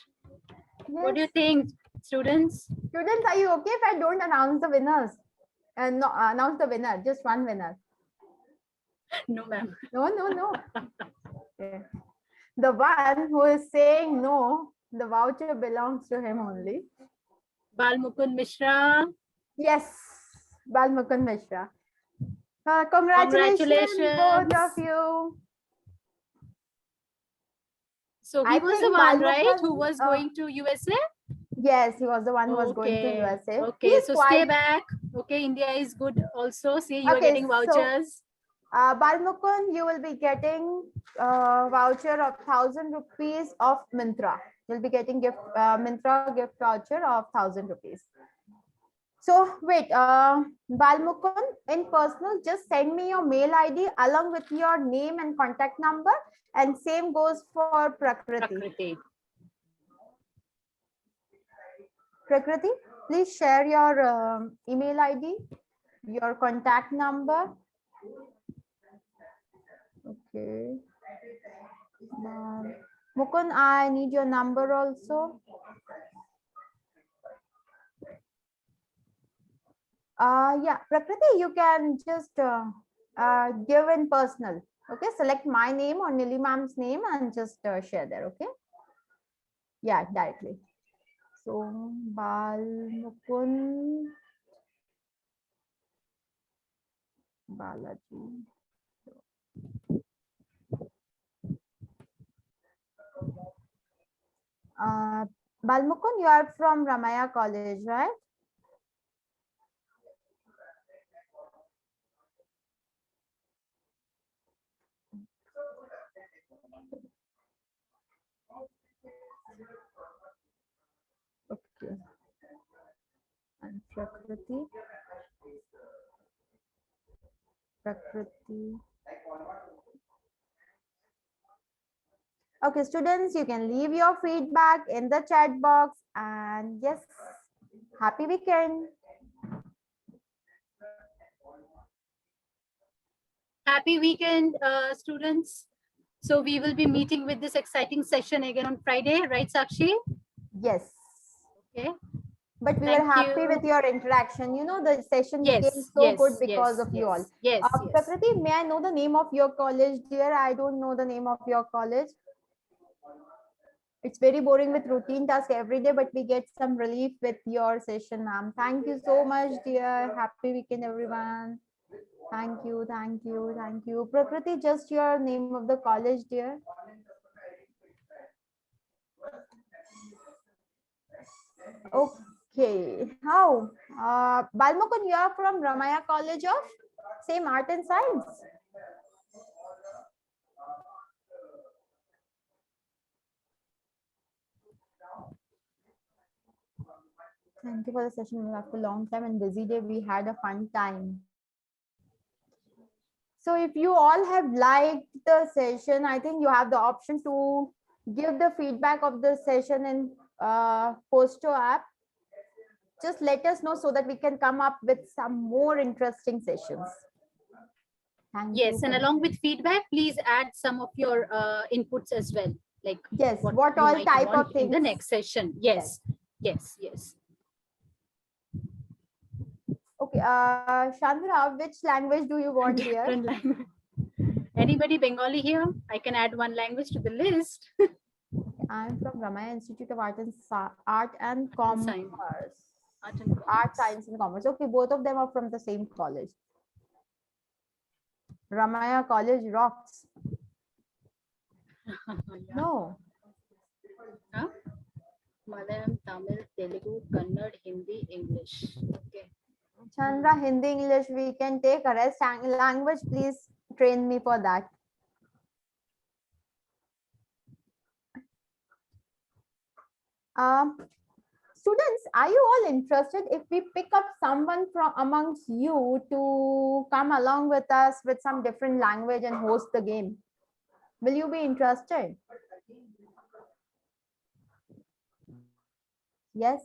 What do you Yes. think, students? Students, are you okay if I don't announce the winners? And no, announce the winner, just one winner. No, ma'am. No. Okay. The one who is saying no, the voucher belongs to him only. Bal Mukund Mishra. Yes, Bal Mukund Mishra. Congratulations, both of you. So he I was the think one, Bal right, who Mukund, was going to USA? yes, he was the one who was going to Okay. USA. Okay, He's so quite, stay back. Okay, India is good also. See, you are okay, getting so vouchers. Bal Mukund, you will be getting voucher of 1,000 rupees of Myntra. You'll be getting gift Myntra gift voucher of 1,000 rupees. So wait, Bal Mukund, in personal, just send me your mail ID along with your name and contact number, and same goes for Prakriti. Prakriti. Prakriti, please share your email ID, your contact number. Okay. Mukund, I need your number also. Yeah, Prakriti, you can just give in personal. Okay, select my name or Nili ma'am's name and just share there. Okay. Yeah, directly. So Bal Mukund Balaji. Bal Mukund, you are from Ramaya College, right? Okay. And Prakriti. Okay, students, you can leave your feedback in the chat box, and yes, happy weekend. Happy weekend, students. So we will be meeting with this exciting session again on Friday, right, Sakshi? Yes. Okay. But we Thank were happy you. with your interaction. You know, the session Yes, became so good yes, because yes, of you all. yes, yes. Prakriti, may I know the name of your college, dear? I don't know the name of your college. It's very boring with routine task every day, but we get some relief with your session, ma'am. Thank you so much, dear. Happy weekend, everyone. Thank you. Prakriti, just your name of the college, dear. Okay. How? Bal Mukund, you are from Ramaya College of same art and science. Thank you for the session. After a long time and busy day, we had a fun time. So if you all have liked the session, I think you have the option to give the feedback of the session in Posto app. Just let us know so that we can come up with some more interesting sessions. Thank Yes, you and for along with feedback, please add some of your inputs as well, like yes, what you all might type want of in the things. next session. Yes, yes. Okay, Chandra, which language do you want, dear? Different language. Anybody Bengali here? I can add one language to the list. I'm from Ramaya Institute of Art and Art and Art and Commerce. Science. Art and Art, Commerce. Science, and Commerce. Okay, both of them are from the same college. Ramaya College rocks. Yeah. No. Huh? Malayalam, Tamil, Telugu, Kannada, Hindi, English. Okay. Chandra, Hindi, English, we can take a rest. Language, please train me for that. Students, are you all interested if we pick up someone from amongst you to come along with us with some different language and host the game? Will you be interested? Yes,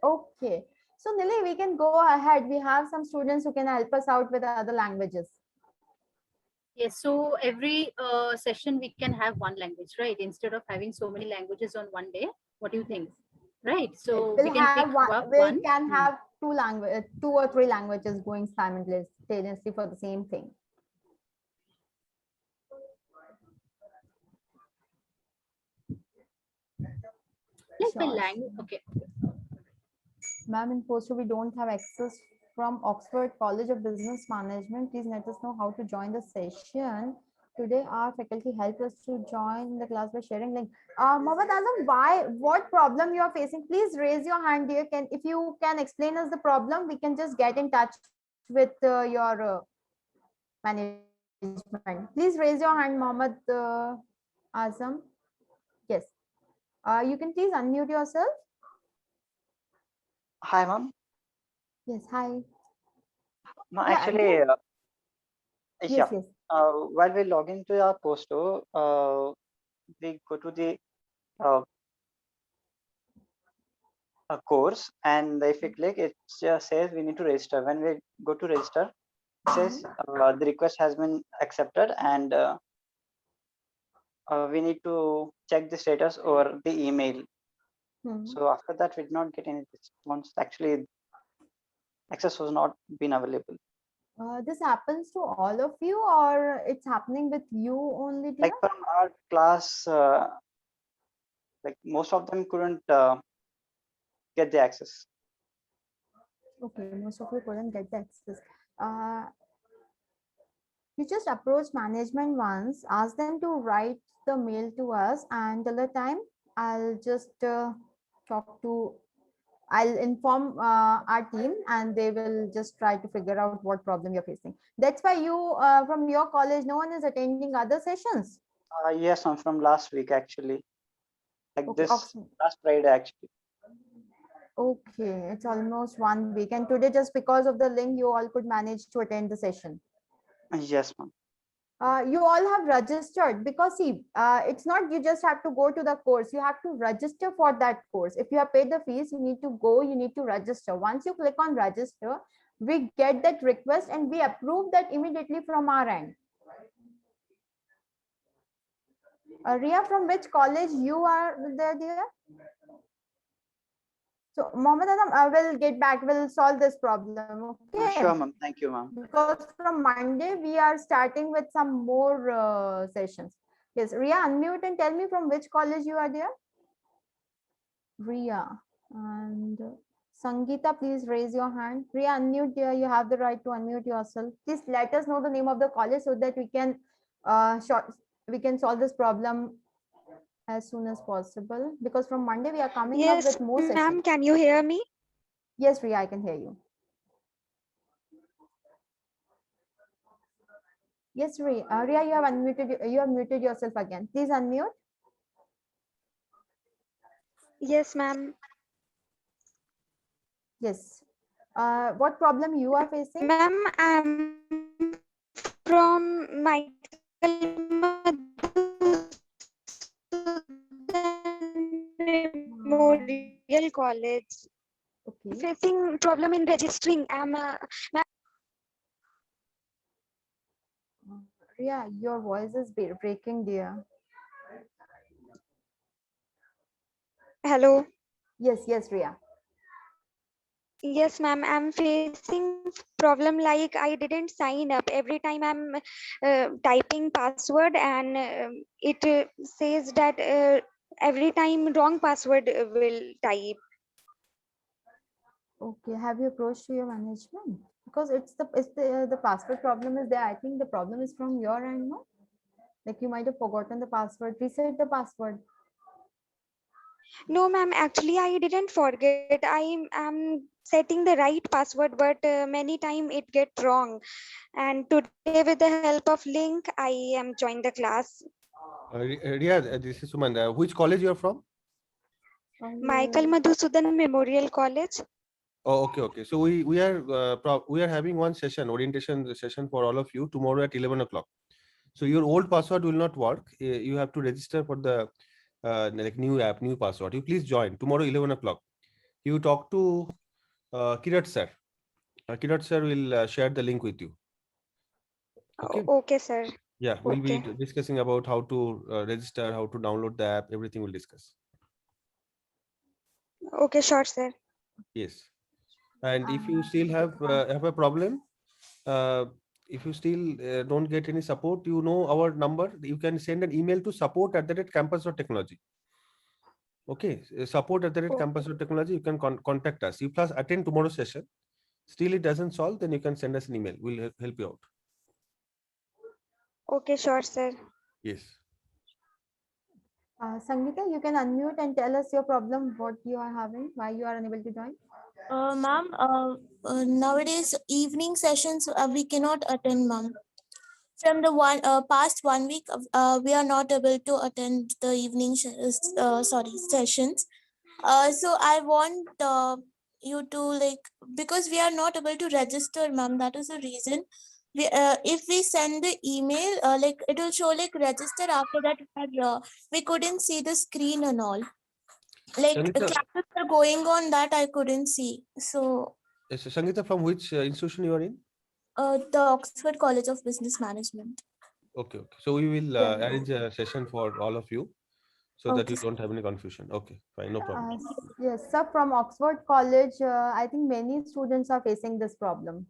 okay. So Nili, we can go ahead. We have some students who can help us out with other languages. Yes, so every session we can have one language, right? Instead of having so many languages on one day. What do you think? Right. So we We'll can pick have up we one. can have two or three languages going simultaneously for the same thing. Like the Sure. language. Okay. Ma'am, in poster we don't have access from Oxford College of Business Management. Please let us know how to join the session. Today our faculty helped us to join the class by sharing link. Mohammad Azam, what problem you are facing? Please raise your hand here. If you can explain us the problem, we can just get in touch with your management. Please raise your hand, Mohammad Azam. Yes. You can please unmute yourself. Hi, ma'am. Yes, hi. No, Yeah, actually, yes. while we log into our poster, we go to the course, and if we click, it just says we need to register. When we go to register, it says the request has been accepted, and we need to check the status or the email. So after that, we did not get any response. Actually, access was not been available. This happens to all of you, or it's happening with you only, dear? Like from our class, like most of them couldn't get the access. Okay, most of you couldn't get the access. You just approach management once, ask them to write the mail to us, and till the time I'll just I'll inform our team, and they will just try to figure out what problem you're facing. That's why you from your college, no one is attending other sessions. Yes, I'm from last week actually. Like Okay, this Oxford. last Friday actually. Okay, it's almost 1 week, and today just because of the link, you all could manage to attend the session. Yes, ma'am. You all have registered, because see, it's not you just have to go to the course, you have to register for that course. If you have paid the fees, you need to go, you need to register. Once you click on register, we get that request and we approve that immediately from our end. Ria, from which college you are there, dear? So Mohammed Adam, will get back, will solve this problem. Okay. Sure, ma'am. Thank you, ma'am. Because from Monday we are starting with some more sessions. Yes, Ria, unmute and tell me from which college you are there. Ria and Sangeeta, please raise your hand. Ria, unmute dear. You have the right to unmute yourself. Please let us know the name of the college so that we can solve this problem as soon as possible, because from Monday we are coming up with more sessions. Ma'am, can you hear me? Yes, Ria, I can hear you. Yes, Ria, you have unmuted. You have muted yourself again. Please unmute. Yes, ma'am. Yes. What problem you are facing? Ma'am, I'm from Michael Memorial College. Okay. Facing problem in registering. Ria, your voice is breaking, dear. Hello. Yes, yes, Ria. Yes, ma'am. I'm facing problem like I didn't sign up. Every time I'm typing password and it says that every time wrong password will type. Okay, have you approached to your management? Because it's the password problem is there. I think the problem is from your end, no? Like you might have forgotten the password. Reset the password. No, ma'am. Actually, I didn't forget. I'm setting the right password, but many time it get wrong. And today, with the help of link, I am joined the class. Ria, this is Suman. Which college you are from? Michael Madhusudan Memorial College. Oh, okay, okay. So we are having one session, orientation session for all of you tomorrow at 11 o'clock. So your old password will not work. You have to register for the like new app, new password. You please join tomorrow 11 o'clock. You talk to Kirat sir. Kirat sir will share the link with you. Okay. Okay, sir. Yeah, we'll be Okay. discussing about how to register, how to download the app. Everything we'll discuss. Okay, sure, sir. Yes. And if you still have a problem, uh, if you still don't get any support, you know our number. You can send an email to support@campus.technology. Okay, support@campus.technology. You can contact us. You plus attend tomorrow's session. Still it doesn't solve, then you can send us an email. We'll help you out. Okay, sure, sir. Yes. Sangeeta, you can unmute and tell us your problem, what you are having, why you are unable to join. Ma'am, nowadays evening sessions we cannot attend, ma'am. From the past 1 week, we are not able to attend the evening sessions. So I want you to because we are not able to register, ma'am. That is the reason. If we send the email, it will show register. After that, we couldn't see the screen and all. Sangeeta, Classes are going on that I couldn't see. So yes, Sangeeta, from which institution you are in? the Oxford College of Business Management. Okay, okay. So we will arrange a session for all of you so that Okay, you don't have any confusion. Okay, fine, no problem. Yes, sir, from Oxford College, I think many students are facing this problem.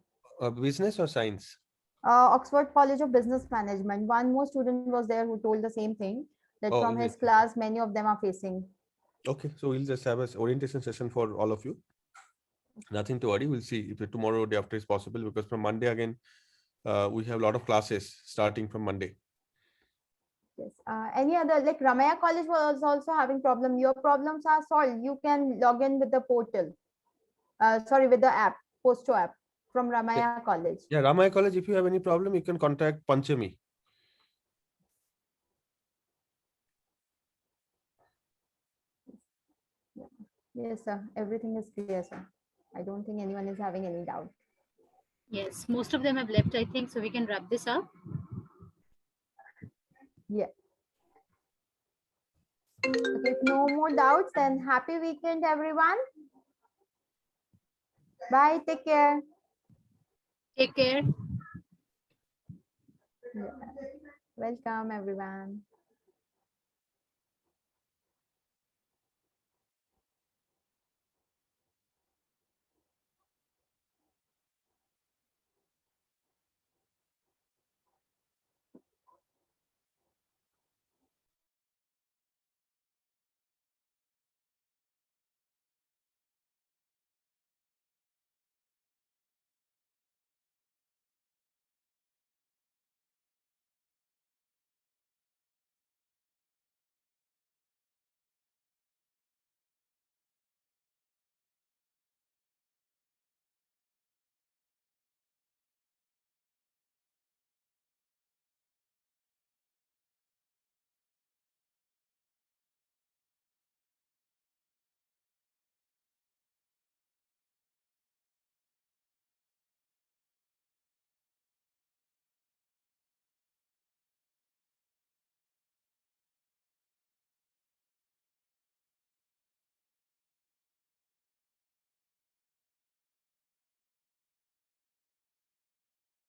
Business or science? Oxford College of Business Management. One more student was there who told the same thing, that Oh, from is his it? class, many of them are facing. Okay, so we'll just have an orientation session for all of you. Nothing to worry. We'll see if tomorrow or day after is possible, because from Monday again, we have a lot of classes starting from Monday. Yes. Any other, like Ramaya College was also having problem. Your problems are solved. You can log in with the portal. Sorry, with the app, Posto app from Ramaya College. Yeah, Ramaya College, if you have any problem, you can contact Panchami. Yes, sir. Everything is clear, sir. I don't think anyone is having any doubt. Yes, most of them have left, I think, so we can wrap this up. Yeah. Okay, if no more doubts, then happy weekend, everyone. Bye. Take care. Take care. Yeah. Welcome, everyone.